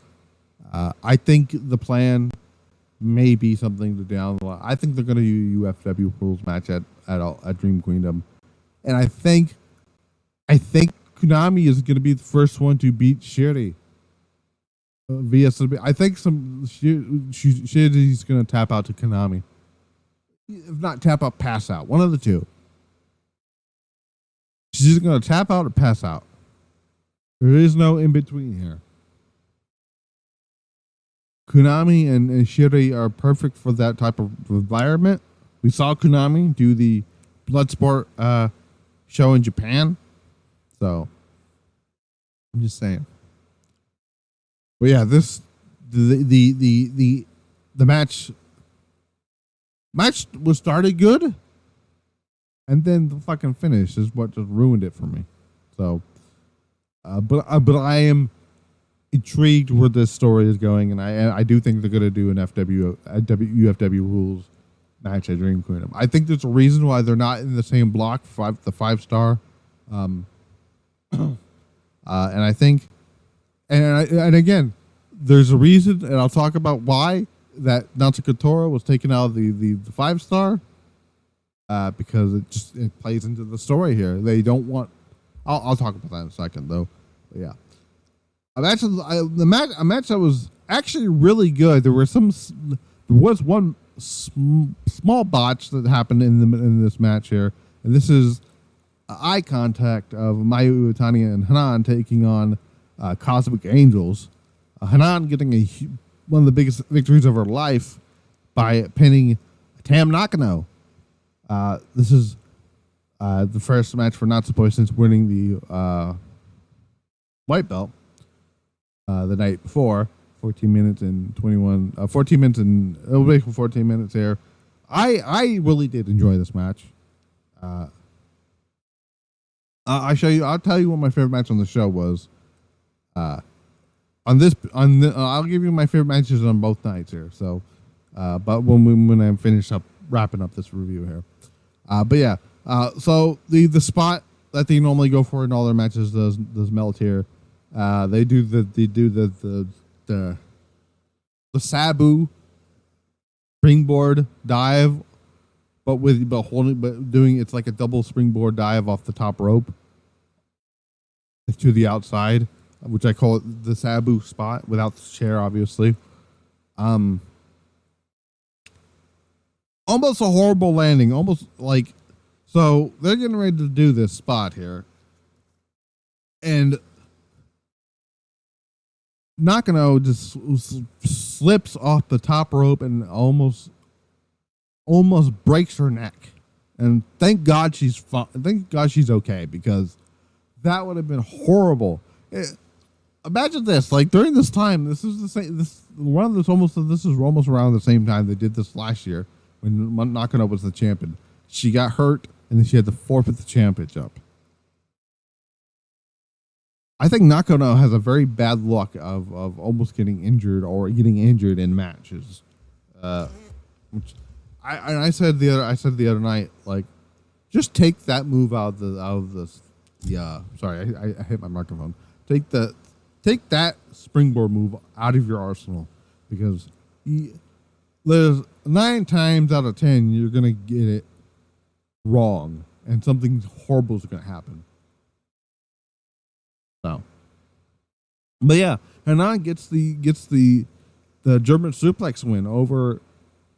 I think the plan may be something to down the line. I think they're going to do a UFW rules match at Dream Kingdom, and I think Konami is going to be the first one to beat Syuri. I think she's going to tap out to Konami. If not tap out, pass out. One of the two. She's either going to tap out or pass out. There is no in between here. Konami and Syuri are perfect for that type of environment. We saw Konami do the Bloodsport show in Japan. So, I'm just saying. But yeah, the match was started good, and then the fucking finish is what just ruined it for me. So, but I am intrigued where this story is going, and I do think they're gonna do an UFW rules match at Dream Kingdom. I think there's a reason why they're not in the same block for the 5-star, and I think. And again, there's a reason, and I'll talk about why that Natsuko Tora was taken out of the 5-star, because it plays into the story here. They don't want. I'll talk about that in a second, though. But yeah, a match that was actually really good. There was one small botch that happened in this match here, and this is eye contact of Mayu Iwatani and Hanan taking on Cosmic Angels. Hanan getting one of the biggest victories of her life by pinning Tam Nakano. This is the first match for Natsupoi since winning the white belt the night before. 14 minutes and 14 minutes and it'll be 14 minutes here. I really did enjoy this match. I'll tell you what my favorite match on the show was. I'll give you my favorite matches on both nights here. So, but when I finish up wrapping up this review here, but yeah, so the spot that they normally go for in all their matches does melt here. They do the Sabu springboard dive, but doing it's like a double springboard dive off the top rope to the outside, which I call it the Sabu spot without the chair, obviously. Almost a horrible landing, almost like, so they're getting ready to do this spot here, and Nakano just slips off the top rope and almost breaks her neck. And thank God she's okay, because that would have been horrible. Imagine this, like during this time, this is almost around the same time they did this last year when Nakano was the champion. She got hurt and then she had to forfeit the championship. I think Nakano has a very bad luck of almost getting injured or getting injured in matches. Which I said the other night, like, just take that move out of the sorry, I hit my microphone. Take that springboard move out of your arsenal, because there's 9 times out of 10 you're gonna get it wrong and something horrible is gonna happen. So, but yeah, Hanan gets the German suplex win over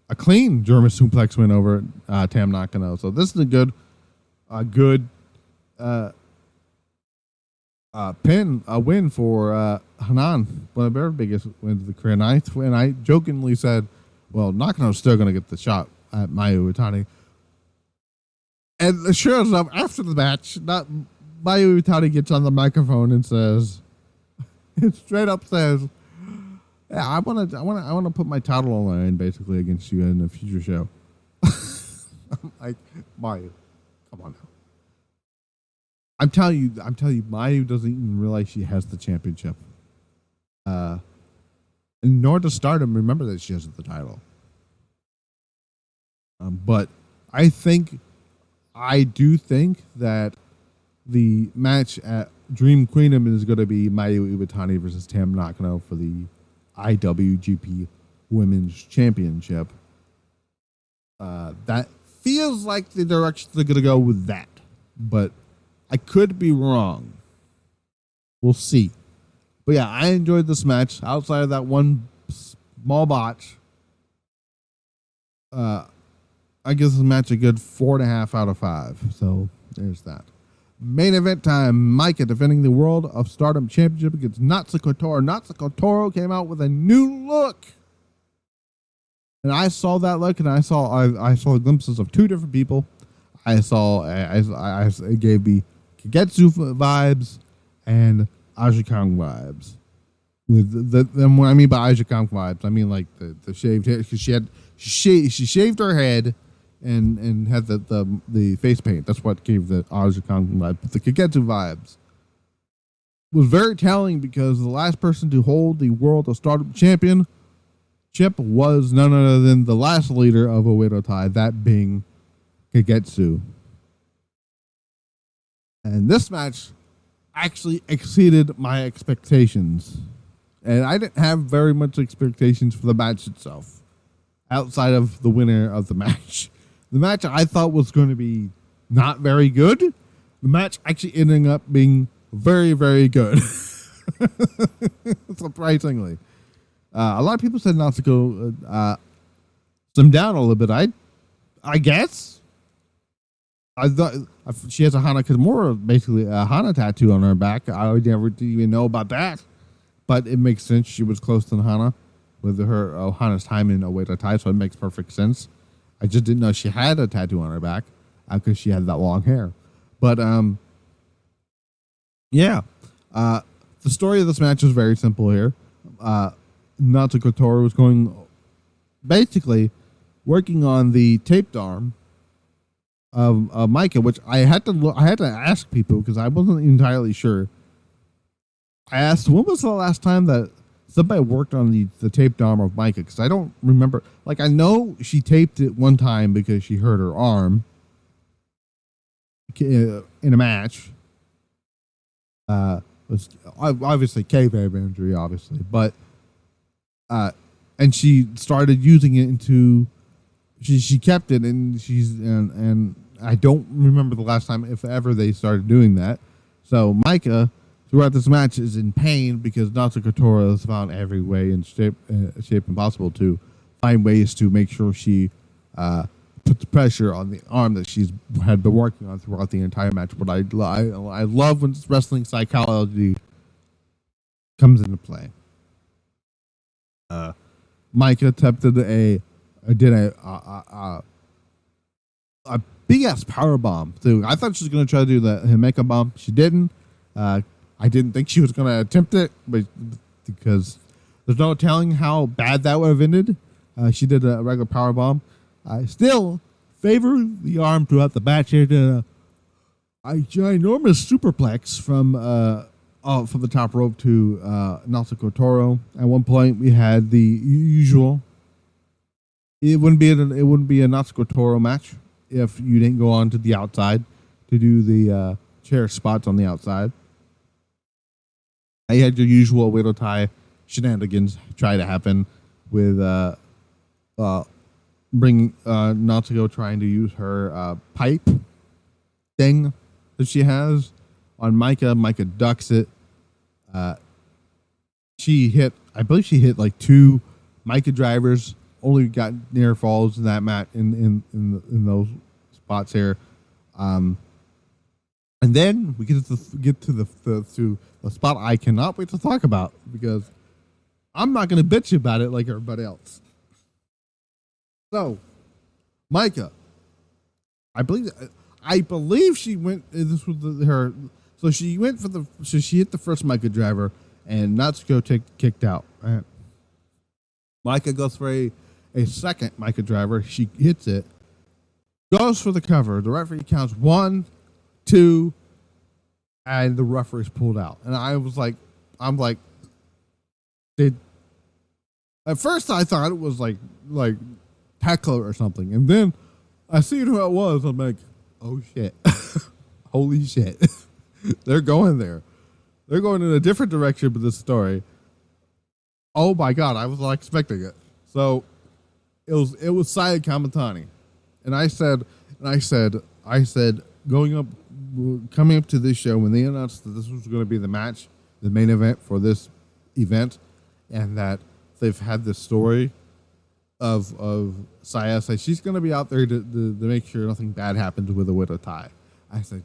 a clean German suplex win over Tam Nakano. So this is a good win for Hanan, one of their biggest wins of the career. And I jokingly said, well, Nakano's still going to get the shot at Miyu Amasaki. And sure enough, after the match, Miyu Amasaki gets on the microphone and says, straight up says, yeah, I want to put my title on the line basically against you in a future show. I'm like, Miyu, come on now. I'm telling you, Miyu doesn't even realize she has the championship. And nor does Stardom remember that she has the title. But I do think that the match at Dream Queendom is going to be Miyu Amasaki versus Tam Nakano for the IWGP Women's Championship. That feels like the direction they're going to go with that, but I could be wrong. We'll see. But yeah, I enjoyed this match. Outside of that one small botch, I give this match a good 4.5 out of 5. So there's that. Main event time, Maika defending the World of Stardom Championship against Natsuko Tora. Natsuko Tora came out with a new look. And I saw that look, and I saw glimpses of 2 different people. It gave me Kagetsu vibes and Ajakang vibes. Then what I mean by Ajakang vibes, I mean like the shaved hair, because she shaved her head and had the face paint. That's what gave the Ajakang vibe. But the Kagetsu vibes was very telling, because the last person to hold the World of Stardom Championship was none other than the last leader of Oedo Tai, that being Kagetsu. And this match actually exceeded my expectations. And I didn't have very much expectations for the match itself, outside of the winner of the match. The match I thought was going to be not very good. The match actually ending up being very, very good. Surprisingly. A lot of people said Natsuko slimmed down a little bit. I guess. I thought she has a Hana Kimura, basically a Hana tattoo on her back. I never even know about that. But it makes sense. She was close to Hana with her Hana's time in Oedo Tai, so it makes perfect sense. I just didn't know she had a tattoo on her back because she had that long hair. But, yeah. The story of this match is very simple here. Natsuko Tora was basically working on the taped arm of Maika, which I had to ask people because I wasn't entirely sure. I asked, when was the last time that somebody worked on the taped arm of Maika? Because I don't remember. Like, I know she taped it one time because she hurt her arm in a match. Was obviously kayfabe injury, obviously, but and she started using it into. She kept it, and I don't remember the last time, if ever, they started doing that. So Maika, throughout this match, is in pain because Natsuko Tora has found every way and shape impossible to find ways to make sure she puts pressure on the arm that she's had been working on throughout the entire match. But I love when wrestling psychology comes into play. Maika attempted a big ass power bomb too. I thought she was going to try to do the Himeka bomb. She didn't. I didn't think she was going to attempt it, but because there's no telling how bad that would have ended. She did a regular power bomb. I still favor the arm throughout the match. She did a ginormous superplex from from the top rope to Natsuko Tora. At one point, we had the usual. It wouldn't be a Natsuko Tora match if you didn't go on to the outside to do the chair spots on the outside. I had your usual Oedo Tai shenanigans try to happen with bring Natsuko trying to use her pipe thing that she has on Maika. Maika ducks it. I believe she hit like 2 Maika drivers. Only got near falls in that match in those spots here. And then we get to the spot I cannot wait to talk about, because I'm not going to bitch about it like everybody else. So, Maika, I believe she went. This was her. So she went for she hit the first Maika driver, and Natsuko kicked out. Right? Maika goes for a second Maika driver. She hits it, goes for the cover. The referee counts 1, 2, and the referee's pulled out. And I'm like, at first I thought it was like tackler or something, and then I seen who it was. I'm like, oh shit, holy shit, they're going there. They're going in a different direction with this story. Oh my god, I was not expecting it. So it was Saya Kamitani, and I said, coming up to this show, when they announced that this was going to be the match, the main event for this event, and that they've had this story of Saya say she's going to be out there to make sure nothing bad happens with Oedo Tai. I said,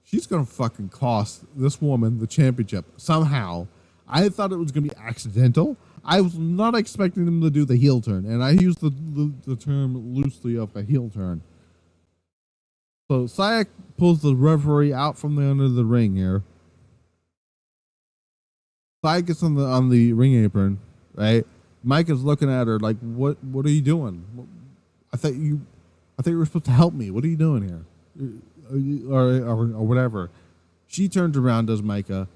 she's going to fucking cost this woman the championship somehow. I thought it was going to be accidental. I was not expecting them to do the heel turn, and I use the term loosely of a heel turn. So Saya pulls the referee out from the under the ring here. Saya gets on the ring apron, right? Mike is looking at her like, what are you doing? I thought you were supposed to help me. What are you doing here? Or whatever. She turns around, does Maika,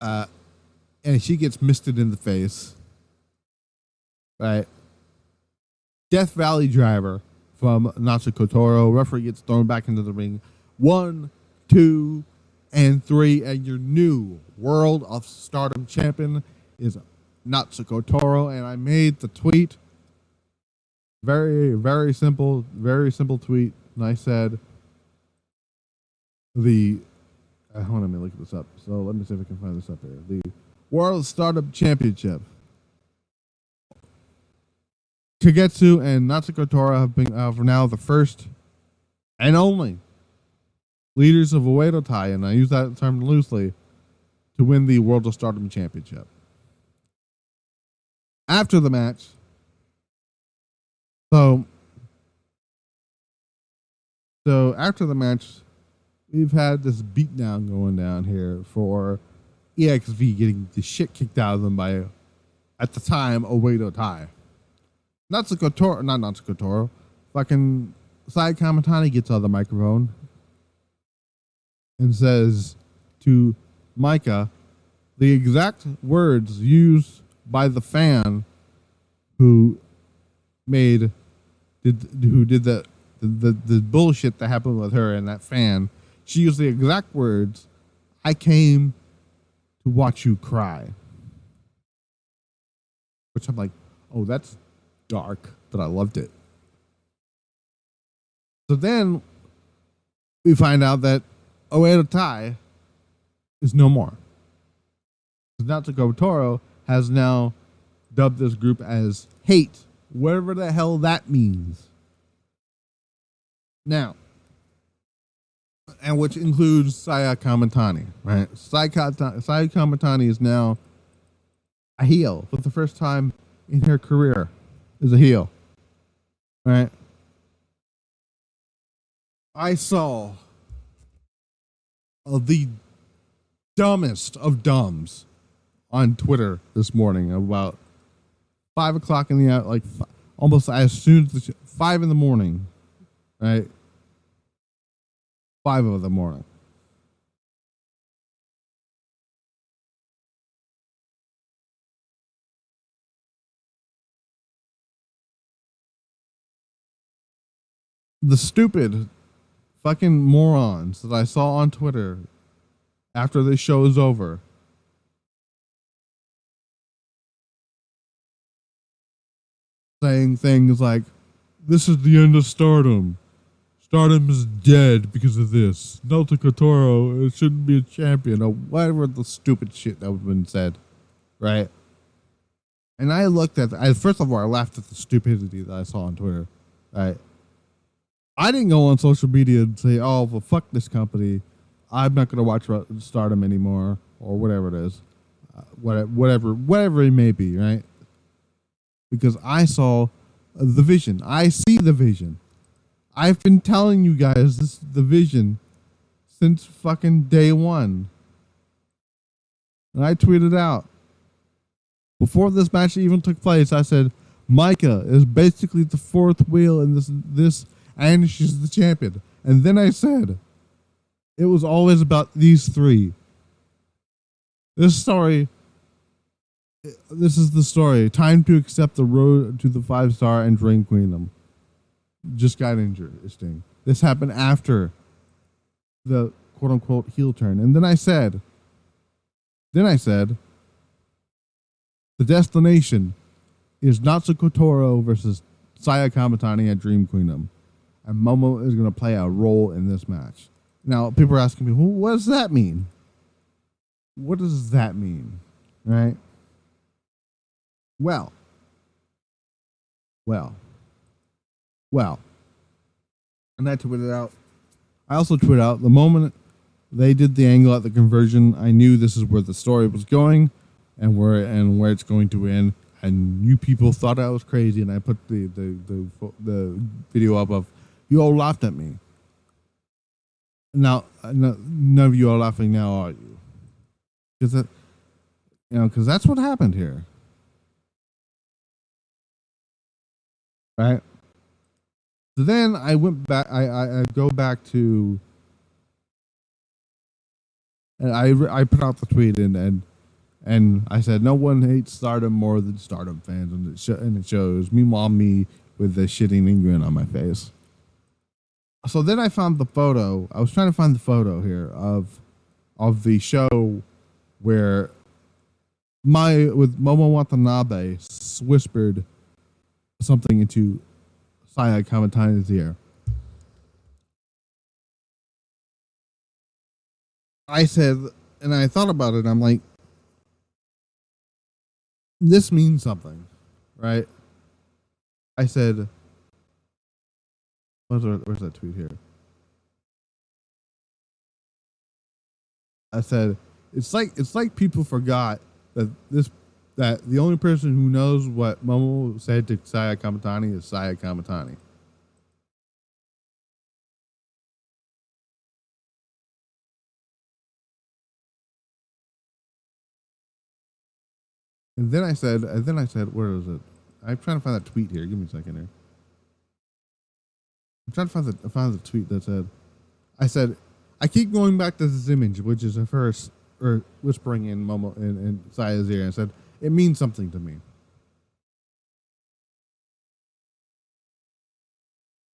and she gets misted in the face. Right? Death Valley driver from Natsuko Tora. Referee gets thrown back into the ring. 1, 2, and 3, and your new World of Stardom Champion is Natsuko Tora. And I made the tweet. Very, very simple tweet. And I said, hold on, let me look this up. So let me see if I can find this up here. The World of Stardom Championship. Kagetsu and Natsuko Tora have been for now the first and only leaders of Oedo Tai, and I use that term loosely, to win the World of Stardom Championship. After the match, so after the match, we've had this beatdown going down here for EXV getting the shit kicked out of them by, at the time, Oedo Tai. Not Natsuko Tora. Fucking Saya Kamitani gets on the microphone and says to Maika the exact words used by the fan who did the bullshit that happened with her and that fan. She used the exact words, "I came to watch you cry." Which I'm like, oh, that's dark, but I loved it. So then we find out that Oedo Tai is no more. Natsuko Tora has now dubbed this group as H.A.T.E, whatever the hell that means. Now, and which includes Saya Kamitani, right? Saya Kamitani is now a heel for the first time in her career. Is a heel, right? I saw the dumbest of dumbs on Twitter this morning about 5 o'clock in the like almost as soon as 5 in the morning, right? 5 of the morning. the stupid fucking morons that I saw on Twitter after this show is over saying things like, this is the end of Stardom. Stardom is dead because of this. Natsuko Tora shouldn't be a champion, or whatever the stupid shit that would have been said, right? And I looked at, first of all, I laughed at the stupidity that I saw on Twitter, right? I didn't go on social media and say, oh, well, fuck this company. I'm not going to watch Stardom anymore, or whatever it is. Whatever it may be, right? Because I saw the vision. I see the vision. I've been telling you guys this is the vision since fucking day one. And I tweeted out, before this match even took place, I said, Maika is basically the fourth wheel in this, and she's the champion. And then I said, it was always about these three. This is the story. Time to accept the road to the 5-star and Dream Queendom. Just got injured, Sting. This happened after the quote unquote heel turn. And then I said, the destination is Natsuko Tora versus Saya Kamitani at Dream Queendom. And Momo is going to play a role in this match. Now, people are asking me, well, what does that mean? What does that mean? Right? Well. And I tweeted out. I also tweeted out the moment they did the angle at the conversion, I knew this is where the story was going and where it's going to end. And you people thought I was crazy, and I put the video up of you all laughed at me. Now, none of you are laughing now, are you? Because that's what happened here. Right? So then I went back, I go back to, and I put out the tweet and I said, no one hates Stardom more than Stardom fans, and it shows. Meanwhile, me with the shitting grin on my face. So then I found the photo. I was trying to find the photo here of the show where with Momo Watanabe whispered something into Saya Kamitani's ear. I said, and I thought about it, I'm like, this means something, right? I said, where's that tweet here? I said, it's like people forgot that the only person who knows what Momo said to Saya Kamitani is Saya Kamitani. And then I said, where is it? I'm trying to find that tweet here. Give me a second here. I'm trying to find the tweet that said, I said, I keep going back to this image, which is her first, or whispering in Momo in Saya's ear. I said, it means something to me.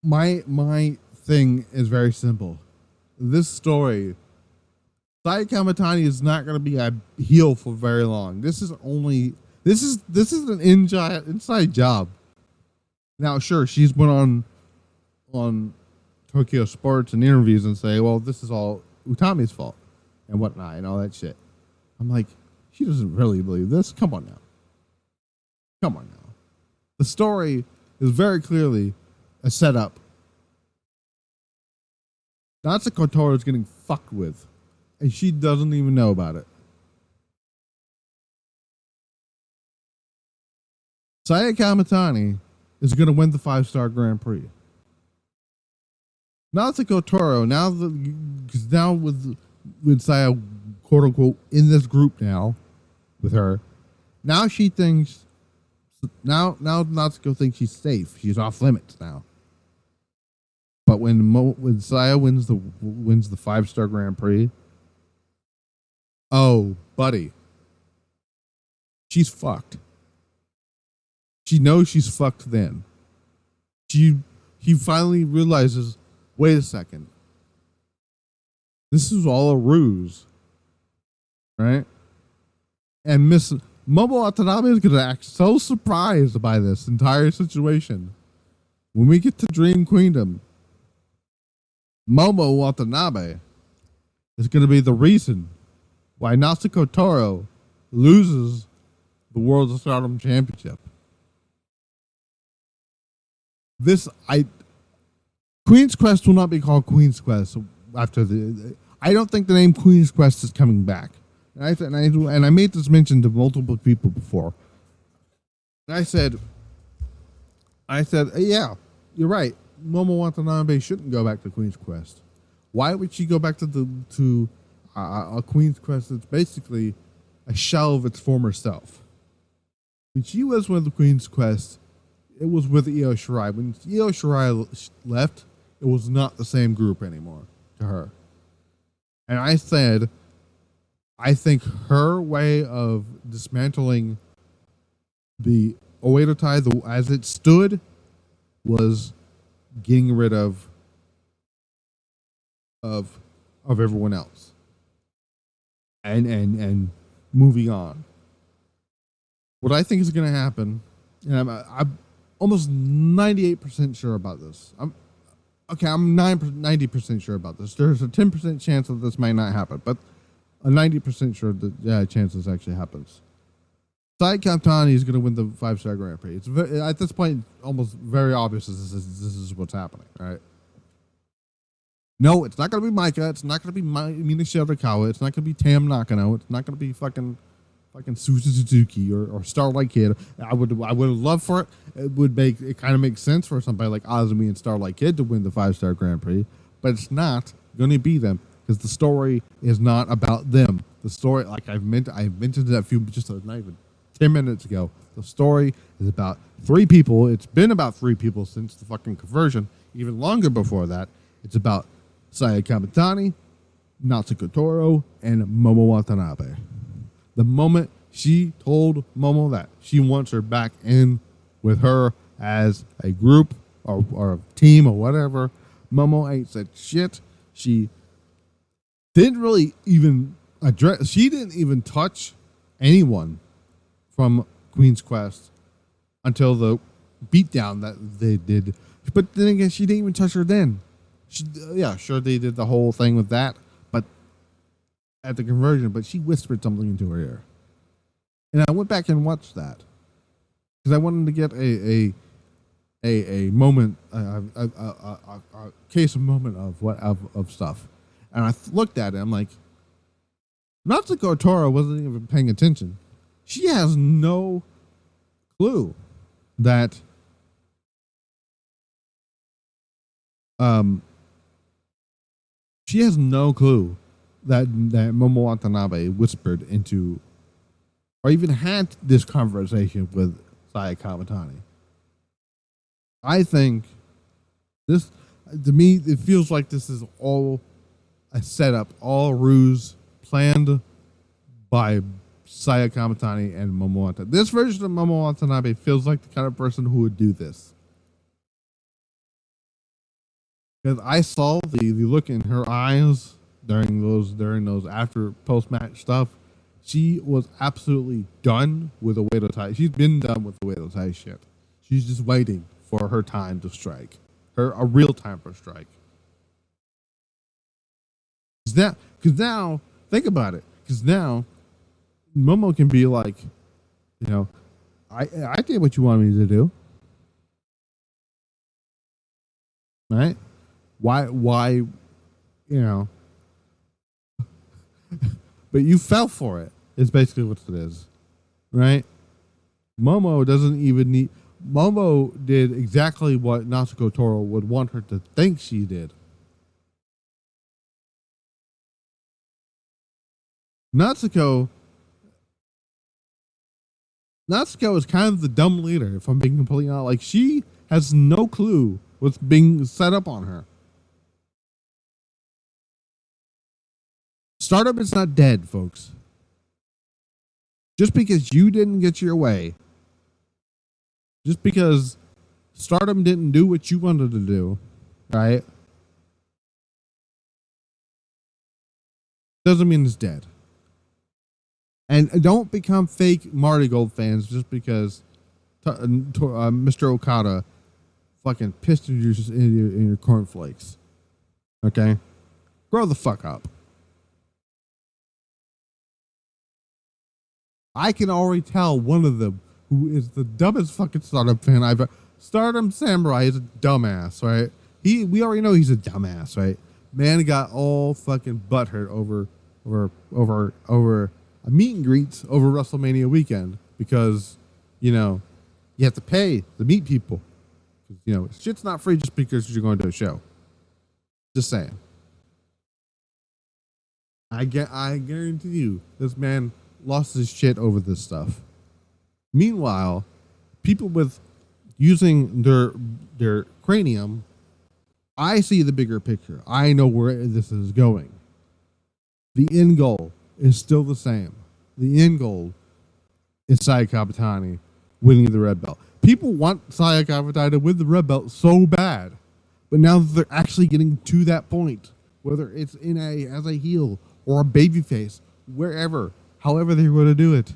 My thing is very simple. This story, Saya Kamitani is not going to be a heel for very long. This is an inside job. Now, sure, she's went on Tokyo Sports and interviews and say, well, this is all Utami's fault and whatnot and all that shit. I'm like, she doesn't really believe this. Come on now. The story is very clearly a setup. Natsuko Tora is getting fucked with, and she doesn't even know about it. Saya Kamitani is going to win the 5-star Grand Prix. Natsuko Tora, now with Saya, quote unquote, in this group now, with her, now she thinks, now Natsuko thinks she's safe. She's off limits now. But when Saya wins the 5-star Grand Prix, oh, buddy, she's fucked. She knows she's fucked then. he finally realizes, wait a second. This is all a ruse. Right? And Miss Momo Watanabe is going to act so surprised by this entire situation. When we get to Dream Queendom, Momo Watanabe is going to be the reason why Natsuko Tora loses the World of Stardom Championship. Queen's Quest will not be called Queen's Quest after the. I don't think the name Queen's Quest is coming back. And I made this mention to multiple people before. And I said, yeah, you're right. Momo Watanabe shouldn't go back to Queen's Quest. Why would she go back to a Queen's Quest that's basically a shell of its former self? When she was with the Queen's Quest, it was with Io Shirai. When Io Shirai left, it was not the same group anymore to her. And I said, I think her way of dismantling the Oedo Tai as it stood was getting rid of everyone else and moving on. What I think is going to happen, and I'm almost 98% sure about this. I'm 90% sure about this. There's a 10% chance that this might not happen, but a 90% sure that chance this actually happens. Saya Kamitani is going to win the 5-star Grand Prix. It's at this point almost very obvious this is what's happening, right? No, it's not going to be Maika. It's not going to be Mina Shirakawa. It's not going to be Tam Nakano. It's not going to be fucking Suzu Suzuki or Starlight Kid. I would have loved for it. It kind of makes sense for somebody like Azumi and Starlight Kid to win the 5-star Grand Prix, but it's not going to be them because the story is not about them. The story, like I mentioned it not even 10 minutes ago. The story is about 3 people. It's been about 3 people since the fucking conversion. Even longer before that. It's about Saya Kamitani, Natsuko Tora, and Momo Watanabe. The moment she told Momo that she wants her back in with her as a group or a team or whatever, Momo ain't said shit. She didn't really even address. She didn't even touch anyone from Queen's Quest until the beatdown that they did. But then again, she didn't even touch her then. Sure, they did the whole thing with that, but at the conversion, but she whispered something into her ear. And I went back and watched that because I wanted to get a moment, a case of moment of stuff. And I looked at it, I'm like, Natsuko Tora wasn't even paying attention. She has no clue that Momo Watanabe whispered into or even had this conversation with Saya Kamitani. I think this, to me, it feels like this is all a setup, all a ruse planned by Saya Kamitani and Momo Watanabe. This version of Momo Watanabe feels like the kind of person who would do this. Because I saw the look in her eyes during those after post-match stuff. She was absolutely done with the Oedo Tai. She's been done with the Oedo Tai shit. She's just waiting for her time to strike. A real time for strike. Because now, think about it. Because now, Momo can be like, I did what you wanted me to do. Right? Why, but you fell for it, is basically what it is. Right? Momo did exactly what Natsuko Tora would want her to think she did. Natsuko is kind of the dumb leader, if I'm being completely honest. Like, she has no clue what's being set up on her. Stardom is not dead, folks. Just because you didn't get your way, just because Stardom didn't do what you wanted to do, right? Doesn't mean it's dead. And don't become fake Marigold fans just because Mr. Okada fucking pissed in your cornflakes. Okay? Grow the fuck up. I can already tell one of them who is the dumbest fucking Stardom fan I've ever. Stardom Samurai is a dumbass, right? We already know he's a dumbass, right? Man got all fucking butthurt over a meet and greets over WrestleMania weekend because, you know, you have to pay to meet people. You know, shit's not free just because you're going to a show. Just saying. I guarantee you, this man lost his shit over this stuff. Meanwhile, people with using their cranium, I see the bigger picture. I know where this is going. The end goal is still the same. The end goal is Saya Kamitani winning the red belt. People want Saya Kamitani to win the red belt so bad, but now that they're actually getting to that point, whether it's as a heel or a babyface, wherever, however they're going to do it,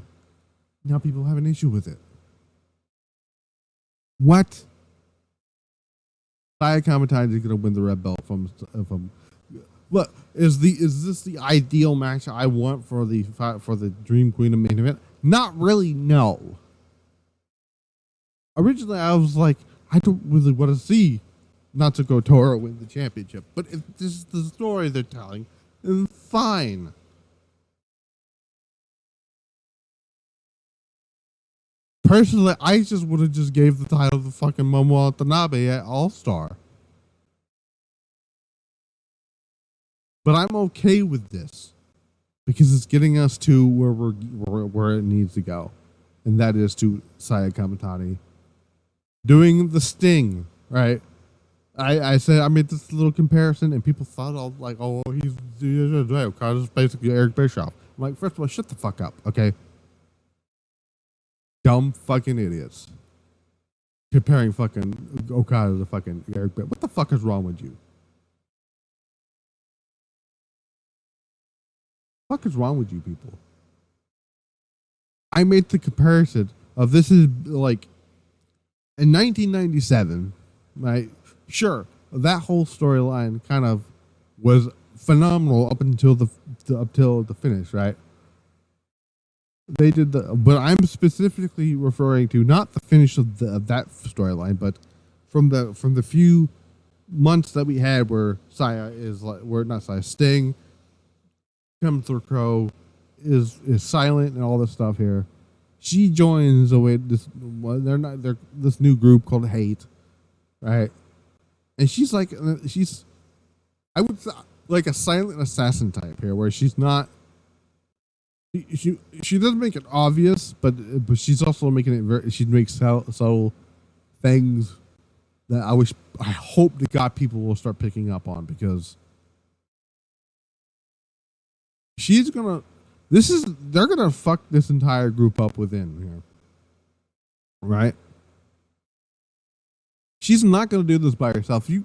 now people have an issue with it. What? Saya Kamitani is going to win the red belt from. Look, is this the ideal match I want for the Dream Queen of main event? Not really, no. Originally, I was like, I don't really want to see Natsuko Tora win the championship, but if this is the story they're telling, then fine. Personally, I just would have just gave the title to fucking Momo Watanabe at All-Star. But I'm okay with this because it's getting us to where it needs to go, and that is to Saya Kamitani doing the Sting, right? I said I made this little comparison, and people thought all like, oh, he's basically Eric Bischoff. I'm like, first of all, shut the fuck up, okay? Dumb fucking idiots comparing fucking Okada to fucking Eric Bischoff. What the fuck is wrong with you? What the fuck is wrong with you people? I made the comparison of this is like in 1997, right? Sure, that whole storyline kind of was phenomenal up until the finish, right? They did but I'm specifically referring to not the finish of that storyline, but from the few months that we had where Sting comes through Crow is silent and all this stuff here. She joins this new group called H.A.T.E, right? And she's like I would say like a silent assassin type here, where she's not. She doesn't make it obvious, but she's also making it very. She makes subtle things that I hope to God people will start picking up on, because they're gonna fuck this entire group up within here, right? She's not gonna do this by herself. It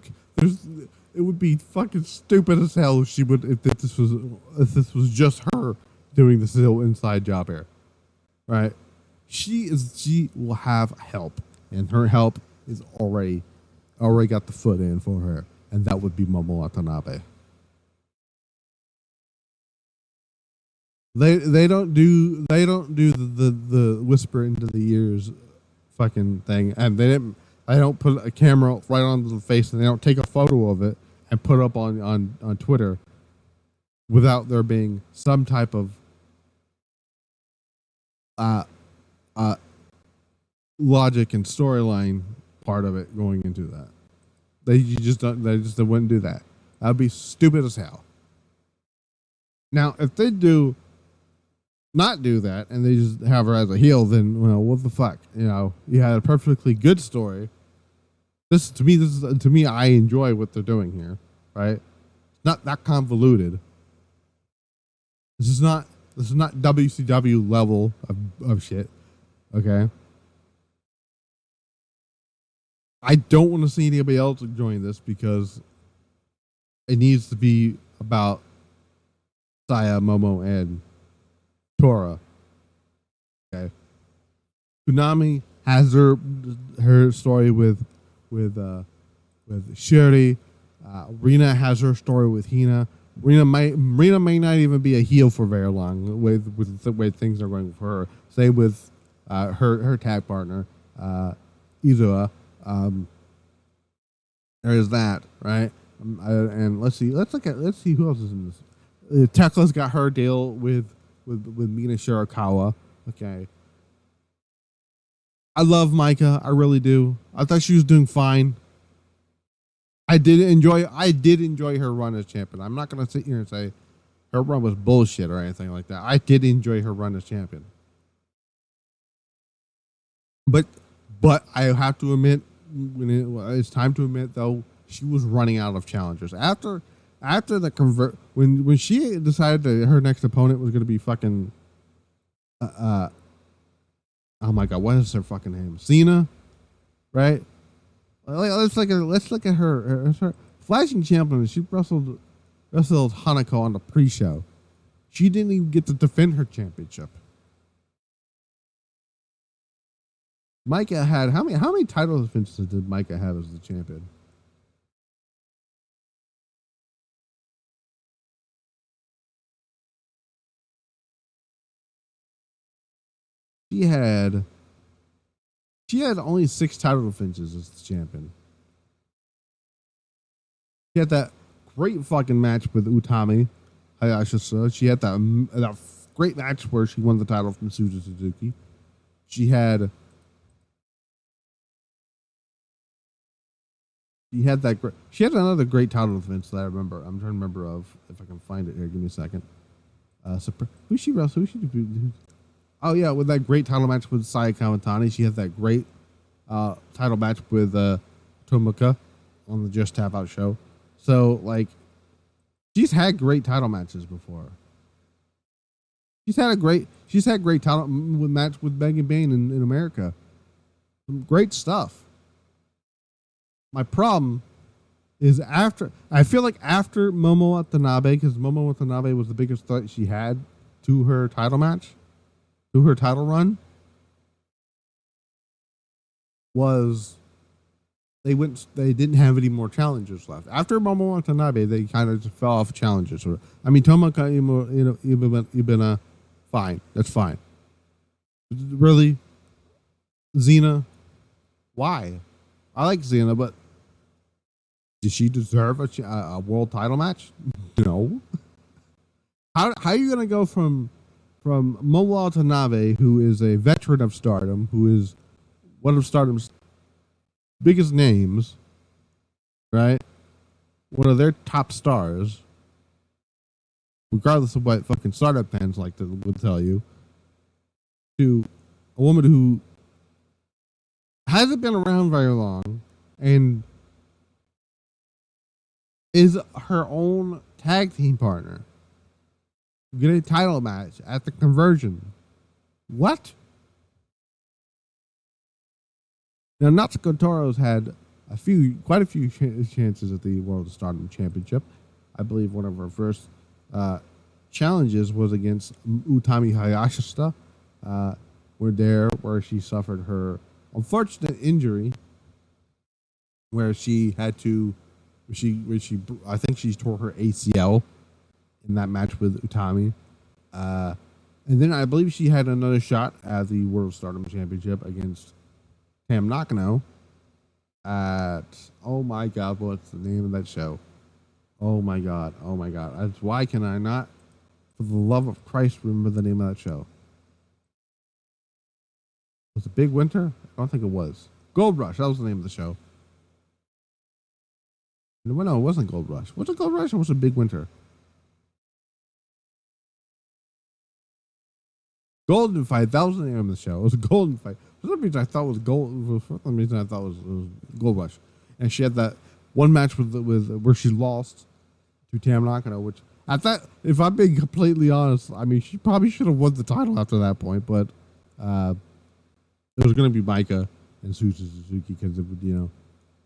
would be fucking stupid as hell if this was just her doing this little inside job here, right? She will have help, and her help is already got the foot in for her, and that would be Momo Watanabe. They don't do the whisper into the ears fucking thing, and they don't put a camera right onto the face, and they don't take a photo of it and put up on Twitter without there being some type of logic and storyline part of it going into that. They just wouldn't do that. That'd be stupid as hell. Now, if they not do that and they just have her as a heel, then what the fuck? You had a perfectly good story. To me, I enjoy what they're doing here, right? Not that convoluted. This is not WCW level of shit, okay? I don't want to see anybody else join this because it needs to be about Saya, Momo, and Tora. Okay. Konami has her story with Syuri. Rina has her story with Hina. Rina may not even be a heel for very long with the way things are going for her. Same with her tag partner, Izua. There's that, right? And let's see who else is in this. Tekla's got her deal with Mina Shirakawa. Okay. I love Maika. I really do. I thought she was doing fine. I did enjoy her run as champion. I'm not going to sit here and say her run was bullshit or anything like that. I did enjoy her run as champion. But I have to admit, it's time to admit though, she was running out of challengers. After the when she decided that her next opponent was going to be fucking oh my god, what is her fucking name? Cena, right? Let's look at her flashing champion. She wrestled Hanako on the pre-show. She didn't even get to defend her championship. Maika had how many title defenses did Maika have as the champion? She had only 6 title defenses as the champion. She had that great fucking match with Utami Hayashisa. She had that great match where she won the title from Suzu Suzuki. She had another great title defense that I remember. I'm trying to remember if I can find it here. Give me a second. Who she wrestled? Oh yeah, with that great title match with Saya Kamitani. She had that great title match with Tomoka on the Just Tap Out show. So like, she's had great title matches before. She's had great title match with Megan Bain in America. Some great stuff. My problem is I feel like after Momo Watanabe, because Momo Watanabe was the biggest threat she had to her title match, to her title run, was they didn't have any more challengers left. After Momo Watanabe, they kind of just fell off challengers. I mean, Tomoka Ibina, fine. That's fine. Really? Xena? Why? I like Xena, but did she deserve a world title match? No. How are you going to go from Momo Watanabe, who is a veteran of Stardom, who is one of Stardom's biggest names, right? One of their top stars, regardless of what fucking Stardom fans would tell you, to a woman who hasn't been around very long and is her own tag team partner. Get a title match at the conversion. What? Now, Natsuko Tora's had quite a few chances at the World of Stardom Championship. I believe one of her first challenges was against Utami Hayashishita. Where she suffered her unfortunate injury, where she had to, I think she tore her ACL in that match with Utami. And then I believe she had another shot at the World of Stardom Championship against Tam Nakano at, oh my god, what's the name of that show? Oh my god. Why can I not, for the love of Christ, remember the name of that show? Was it Big Winter? I don't think it was. Gold Rush, that was the name of the show. No, it wasn't Gold Rush. Was it Gold Rush or was it Big Winter? Golden Fight, that was the name of the show. It was a Golden Fight. For some reason I thought it was Gold Rush. And she had that one match with where she lost to Tam Nakano, which I thought, if I'm being completely honest, I mean, she probably should have won the title after that point, but it was going to be Maika and Suzu Suzuki because it would,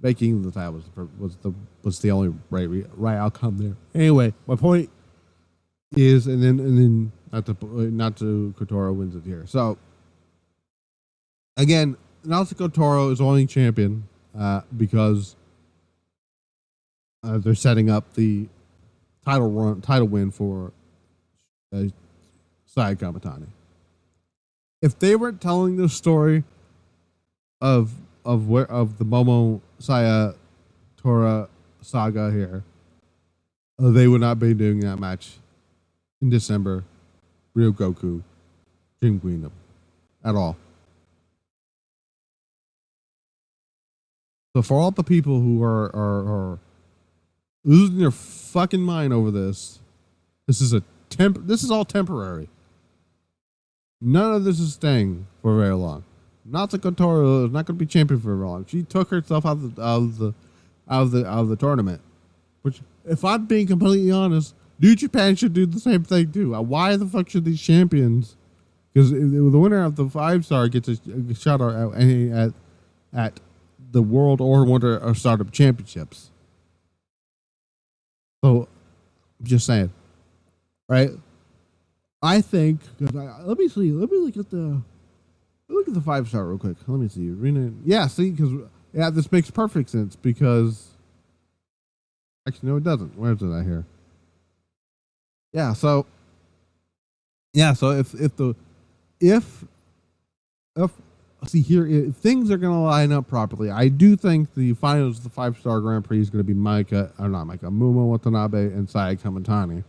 Making the title was the only right outcome there. Anyway, my point is, and then Natsuko Tora wins it here. So again, Natsuko Tora is only champion because they're setting up the title win for Saya Kamitani. If they weren't telling the story of the Momo Saya Tora saga here, they would not be doing that match in December, Ryogoku, Dream Kingdom, at all. So for all the people who are losing their fucking mind over this, this is all temporary. None of this is staying for very long. Natsuko Tora is not going to be champion for very long. She took herself out of the tournament. Which, if I'm being completely honest, New Japan should do the same thing too. Why the fuck should these champions? Because the winner of the 5-star gets a shot at the World or Wonder of Stardom Championships. So, I'm just saying, right? I think let me look at the 5-star real quick. Let me see. Rina, this makes perfect sense because actually no, it doesn't. Where is it at here? So if things are going to line up properly, I do think the finals of the 5-star Grand Prix is going to be Momo Watanabe and Saya Kamitani.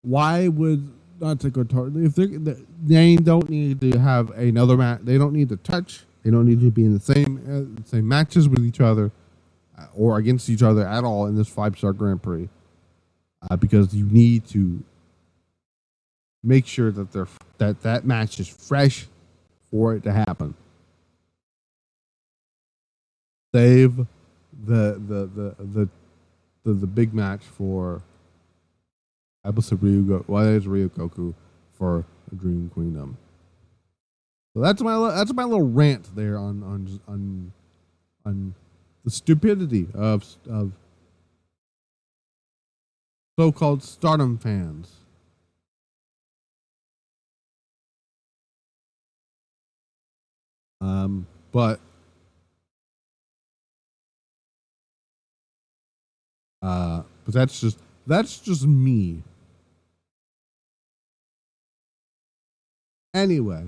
Why would Natsuko Tora, if they don't need to have another match, they don't need to touch, they don't need to be in the same matches with each other or against each other at all in this 5-star Grand Prix, because you need to make sure that that match is fresh for it to happen. Save the big match for Ryogoku for Dream Kingdom. So that's my little rant there on the stupidity of so-called Stardom fans. But that's just me. Anyway,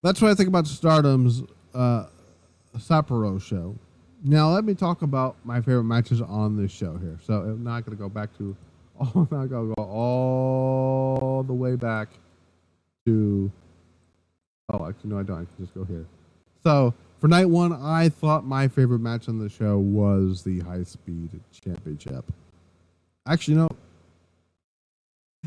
that's what I think about Stardom's Sapporo show. Now let me talk about my favorite matches on this show here. So I'm not going to go back to, I'm not going to go all the way back to, actually no I don't, I can just go here. So for night one, I thought my favorite match on the show was the High Speed Championship. Actually, no.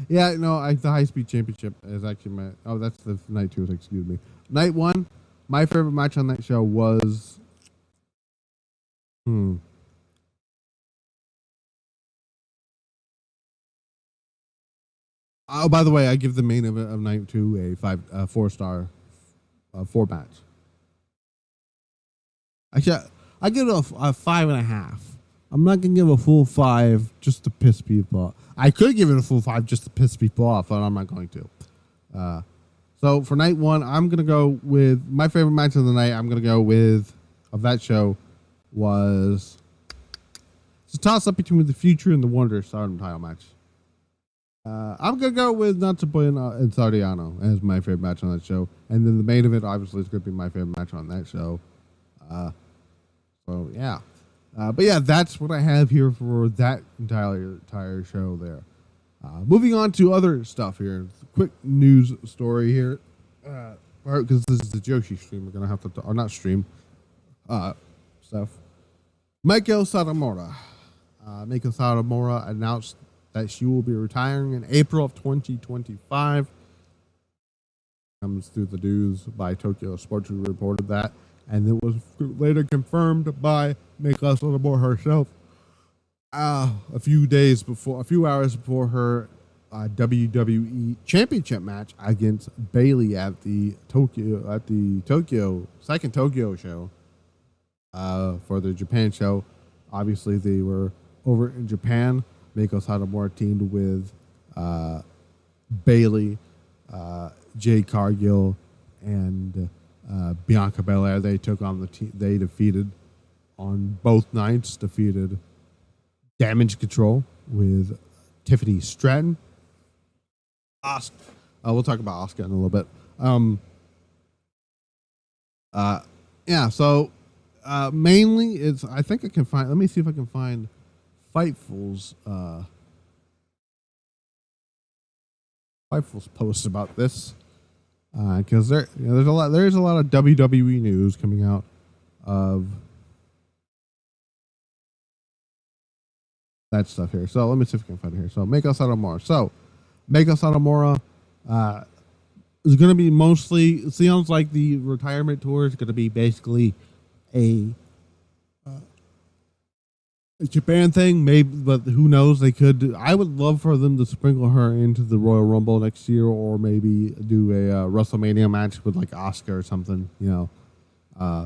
Yeah, no, the High Speed Championship is actually that's the night two, excuse me. Night one, my favorite match on that show was, Oh, by the way, I give the main event of night two a 4-star 4 match. Actually, I give it a 5.5. I'm not gonna give a full 5 just to piss people off. I could give it a full 5 just to piss people off, but I'm not going to. So for night one, I'm gonna go with my favorite match of the night. I'm gonna go with of that show was it's a toss up between the Future and the Wonder of Stardom title match. I'm gonna go with Natsupoi and Saori Anou as my favorite match on that show, and then the main event obviously is gonna be my favorite match on that show. So yeah. But yeah, that's what I have here for that entire show there. Moving on to other stuff here. Quick news story here. Because this is the Joshi stream, we're going to have to, or not stream, stuff. Meiko Satomura. Meiko Satomura announced that she will be retiring in April of 2025. Comes through the news by Tokyo Sports, who reported that. And it was later confirmed by Meiko Satomura herself a few hours before her WWE Championship match against Bailey at the second Tokyo show for the Japan show. Obviously, they were over in Japan. Meiko Satomura teamed with Bailey, Jade Cargill, and Bianca Belair. They took on the team. They defeated on both nights. Defeated Damage Control with Tiffany Stratton. Asuka. We'll talk about Asuka in a little bit. So mainly it's. I think I can find. Let me see if I can find Fightful's post about this because there's a lot of WWE news coming out of that stuff here. So let me see if I can find it here. So Meiko Satomura. So Meiko Satomura is going to be mostly. It sounds like the retirement tour is going to be basically a Japan thing, maybe, but who knows? They could. I would love for them to sprinkle her into the Royal Rumble next year, or maybe do a WrestleMania match with like Asuka or something.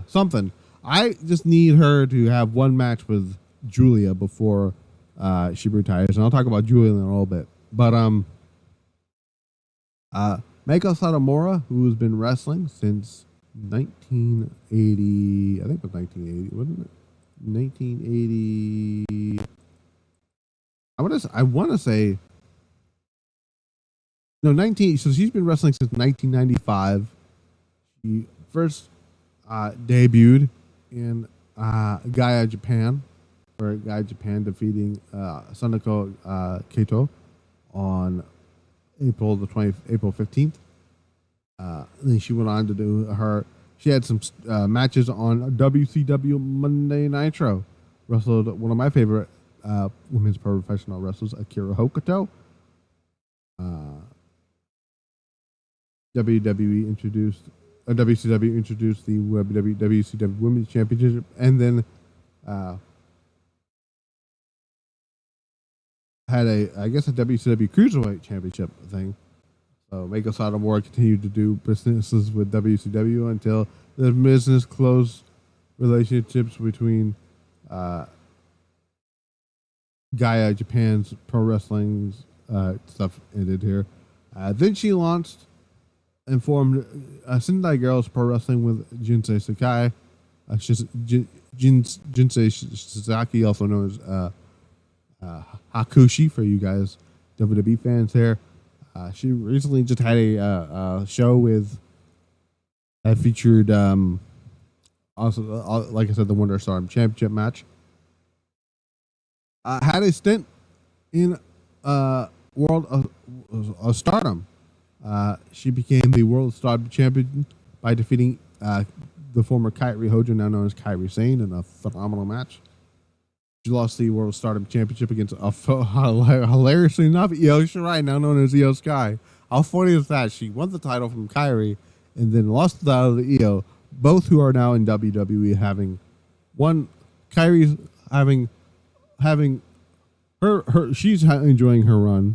Something. I just need her to have one match with Giulia before she retires, and I'll talk about Giulia in a little bit. But Meiko Satomura, who has been wrestling since 1980, I think it was 1980, wasn't it? 1980. I want to say no 19. So she's been wrestling since 1995. She first debuted in Gaia Japan, defeating Sanako Kato on April 15th. Then she went on to do her. She had some matches on WCW Monday Nitro. Wrestled one of my favorite women's professional wrestlers, Akira Hokuto. WCW introduced the WCW Women's Championship, and then had a WCW Cruiserweight Championship thing. So Meiko Satomura continued to do businesses with WCW until the business closed relationships between Gaia Japan's pro wrestling stuff ended here. Then she launched and formed Sendai Girls Pro Wrestling with Jinsei Sakai. Jinsei Sasaki, also known as Hakushi for you guys WWE fans here. She recently just had a show that featured also, like I said, the Wonder of Stardom Championship match. Had a stint in World of Stardom. She became the World of Stardom Champion by defeating the former Kairi Hojo, now known as Kairi Sane, in a phenomenal match. She lost the World of Stardom Championship against, hilariously enough, Io Shirai, now known as Io Sky. How funny is that? She won the title from Kairi and then lost the title to Io, both who are now in WWE, having one. Kairi's having her she's enjoying her run,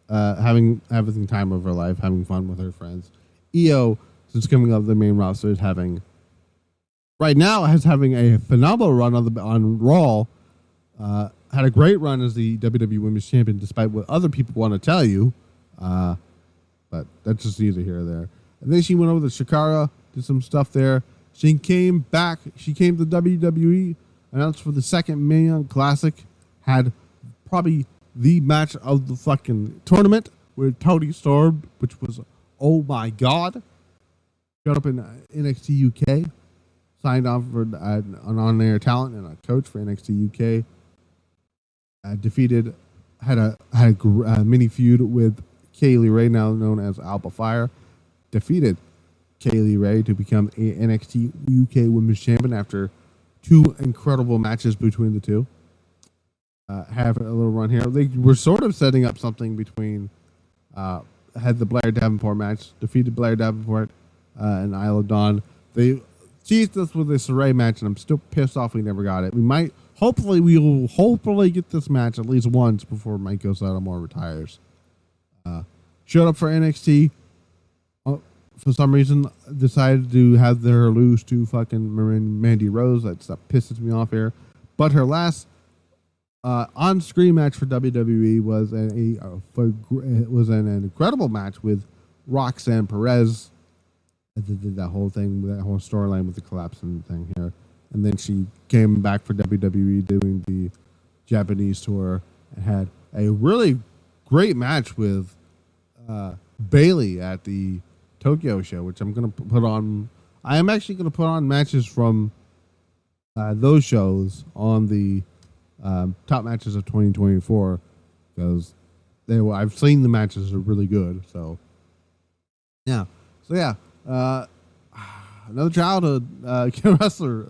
having the time of her life, having fun with her friends. Io, since coming up the main roster, is having a phenomenal run on Raw. Had a great run as the WWE Women's Champion, despite what other people want to tell you. But that's just neither here or there. And then she went over to Shikara, did some stuff there. She came back. She came to WWE, announced for the second Mae Classic. Had probably the match of the fucking tournament with Toni Storm, which was, oh my god. Got up in NXT UK. Signed on for an on-air talent and a coach for NXT UK. Had a mini feud with Kaylee Ray, now known as Alpha Fire. Defeated Kaylee Ray to become a NXT UK Women's Champion after two incredible matches between the two. Have a little run here. They were sort of setting up something between. Had the Blair Davenport match, defeated Blair Davenport and Isla Dawn. They teased us with this Sarai match, and I'm still pissed off we never got it. We will hopefully get this match at least once before Meiko Satomura retires. Showed up for NXT. For some reason, decided to have her lose to fucking Mandy Rose. That stuff pisses me off here. But her last on-screen match for WWE was an incredible match with Roxanne Perez. Did that whole thing, that whole storyline with the collapsing thing here, and then she came back for WWE doing the Japanese tour and had a really great match with Bailey at the Tokyo show, which I'm gonna put on. I am actually gonna put on matches from those shows on the top matches of 2024 because I've seen the matches are really good. So yeah, another childhood wrestler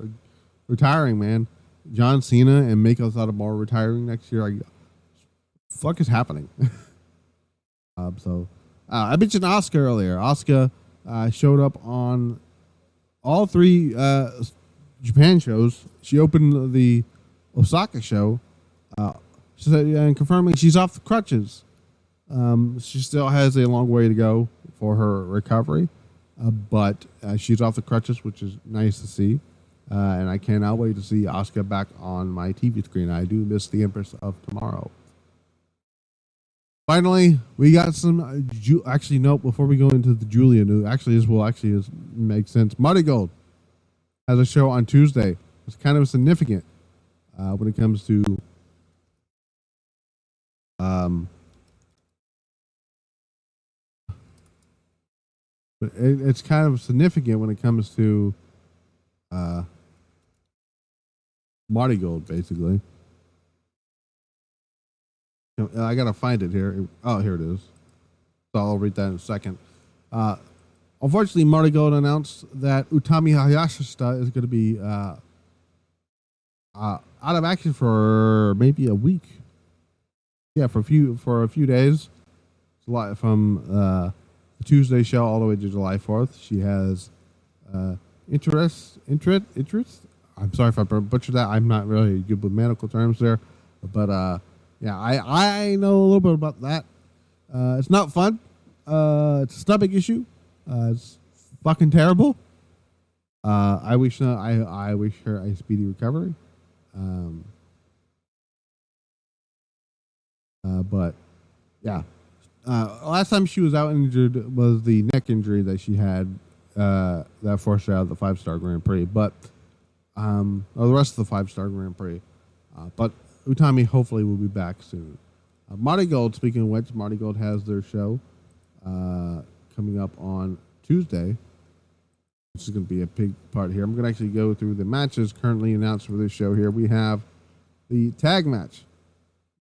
retiring, man. John Cena and Meiko Satomura retiring next year. Fuck is happening? I mentioned Asuka earlier. Asuka showed up on all three Japan shows. She opened the Osaka show. She said, and confirming she's off the crutches. She still has a long way to go for her recovery, but she's off the crutches, which is nice to see. And I cannot wait to see Asuka back on my TV screen. I do miss the Empress of Tomorrow. Finally, we got some. Actually, no. Before we go into the Giulia news, this make sense. Marigold has a show on Tuesday. It's kind of significant when it comes to but it's kind of significant when it comes to Marigold, basically. I gotta find it here. Oh, here it is. So I'll read that in a second. Unfortunately, Marigold announced that Utami Hayashishita is going to be out of action for maybe a week. Yeah, for a few days. It's a lot from the Tuesday show all the way to July 4th. She has interest. I'm sorry if I butchered that. I'm not really good with medical terms there, but yeah, I know a little bit about that. It's not fun. It's a stomach issue. It's fucking terrible. I wish her a speedy recovery. But yeah, last time she was out injured was the neck injury that she had that forced her out of the 5-star Grand Prix. But or the rest of the 5-star Grand Prix. But Utami hopefully will be back soon. Marigold, speaking of which, Marigold has their show coming up on Tuesday. This is going to be a big part here. I'm going to actually go through the matches currently announced for this show here. We have the tag match,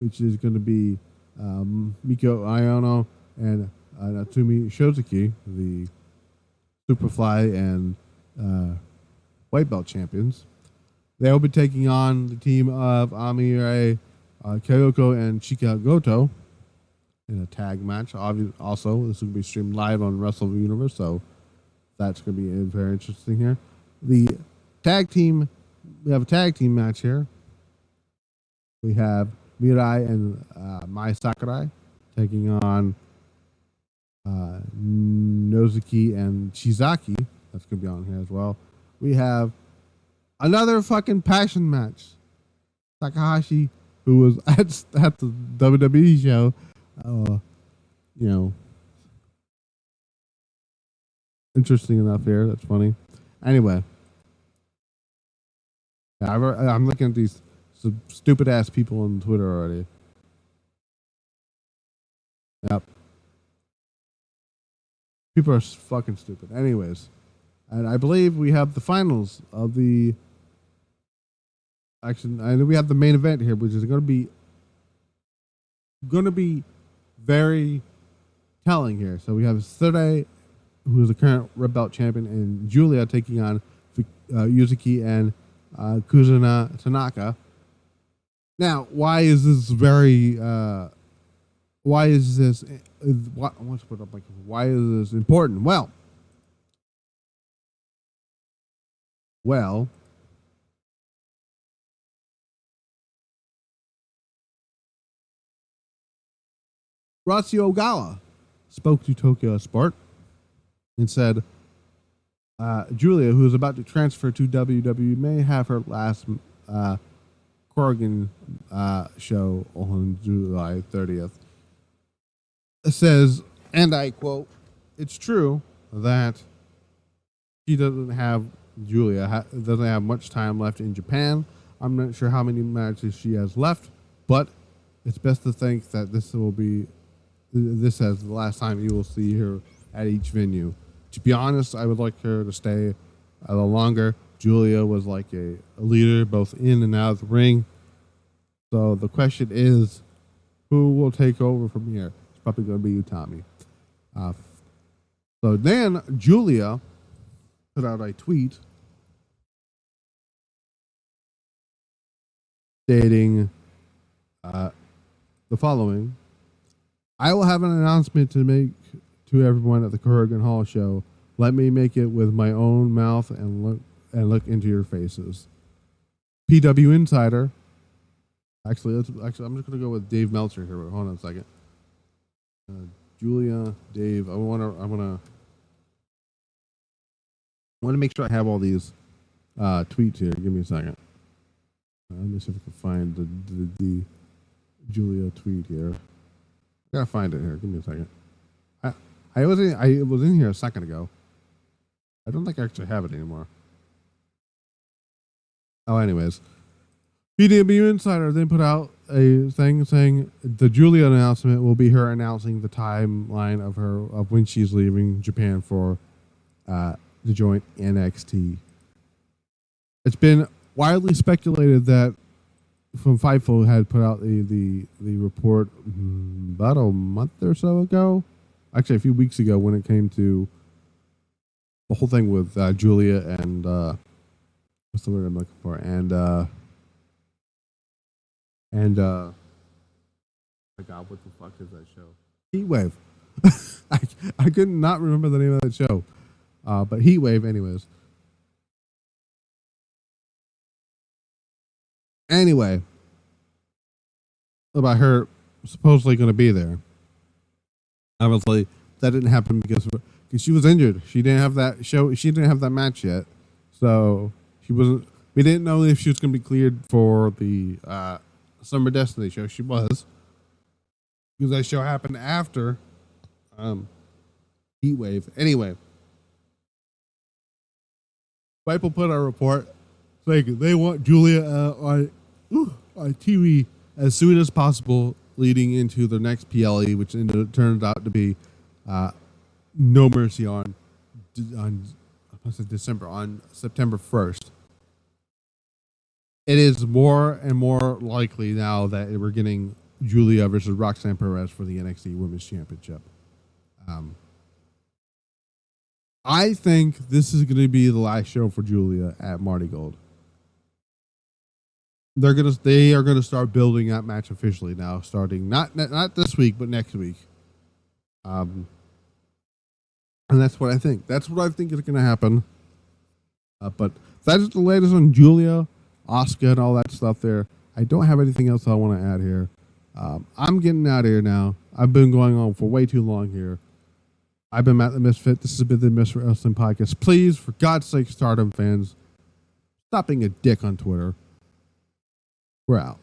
which is going to be Meiko Satomura and Natsumi Shizuki, the Superfly and White Belt champions. They'll be taking on the team of Amire, Kyoko, and Chika Goto in a tag match. Also, this will be streamed live on Wrestle Universe, so that's going to be very interesting here. The tag team, we have a tag team match here. We have Mirai and Mai Sakurai taking on Nozuki and Shizaki. That's going to be on here as well. We have another fucking passion match. Takahashi, who was at the WWE show, interesting enough here. That's funny. Anyway, yeah, I'm looking at these stupid ass people on Twitter already. Yep. People are fucking stupid. Anyways, and I believe we have the finals of the. Actually, I know we have the main event here, which is going to be very telling here. So we have Sera, who is the current Red Belt champion, and Giulia taking on Yuzuki and Kuzuna Tanaka. Now, why is this important? Well, Ratsuo Ogawa spoke to Tokyo Sport and said, Giulia, who is about to transfer to WWE, may have her last Corrigan show on July 30th. It says, and I quote, "It's true that Giulia doesn't have much time left in Japan. I'm not sure how many matches she has left, but it's best to think that this as the last time you will see her at each venue. To be honest, I would like her to stay a little longer. Giulia was like a leader both in and out of the ring. So the question is, who will take over from here? It's probably going to be Utami." So then Giulia put out a tweet stating the following: "I will have an announcement to make to everyone at the Corrigan Hall show. Let me make it with my own mouth and look into your faces." PW Insider. Actually, I'm just going to go with Dave Meltzer here. Hold on a second. Giulia, Dave. I want to make sure I have all these tweets here. Give me a second. Let me see if I can find the Giulia tweet here. I gotta find it here. Give me a second. I was in here a second ago. I don't think I actually have it anymore. Oh, anyways, PW Insider then put out a thing saying the Giulia announcement will be her announcing the timeline of when she's leaving Japan for to join NXT. It's been widely speculated that from Fightful had put out the report about a month or so ago, actually a few weeks ago, when it came to the whole thing with Giulia and what's the word I'm looking for? And oh my God, what the fuck is that show? Heatwave. I could not remember the name of that show, but Heatwave, anyways. Anyway, about her supposedly going to be there. Obviously, that didn't happen because she was injured. She didn't have that show. She didn't have that match yet, so she wasn't. We didn't know if she was going to be cleared for the Summer Destiny show. She was, because that show happened after Heatwave. Anyway, People put a report saying they want Giulia on TV as soon as possible, leading into the next PLE, which turned out to be No Mercy on September 1st. It is more and more likely now that we're getting Giulia versus Roxanne Perez for the NXT Women's Championship. I think this is going to be the last show for Giulia at Marigold. They are gonna start building that match officially now, starting not this week, but next week. And that's what I think. That's what I think is gonna happen. But that is the latest on Giulia, Asuka, and all that stuff there. I don't have anything else I want to add here. I'm getting out of here now. I've been going on for way too long here. I've been Matt the Misfit. This has been the Misfit Wrestling Podcast. Please, for God's sake, Stardom fans, stop being a dick on Twitter. We're out.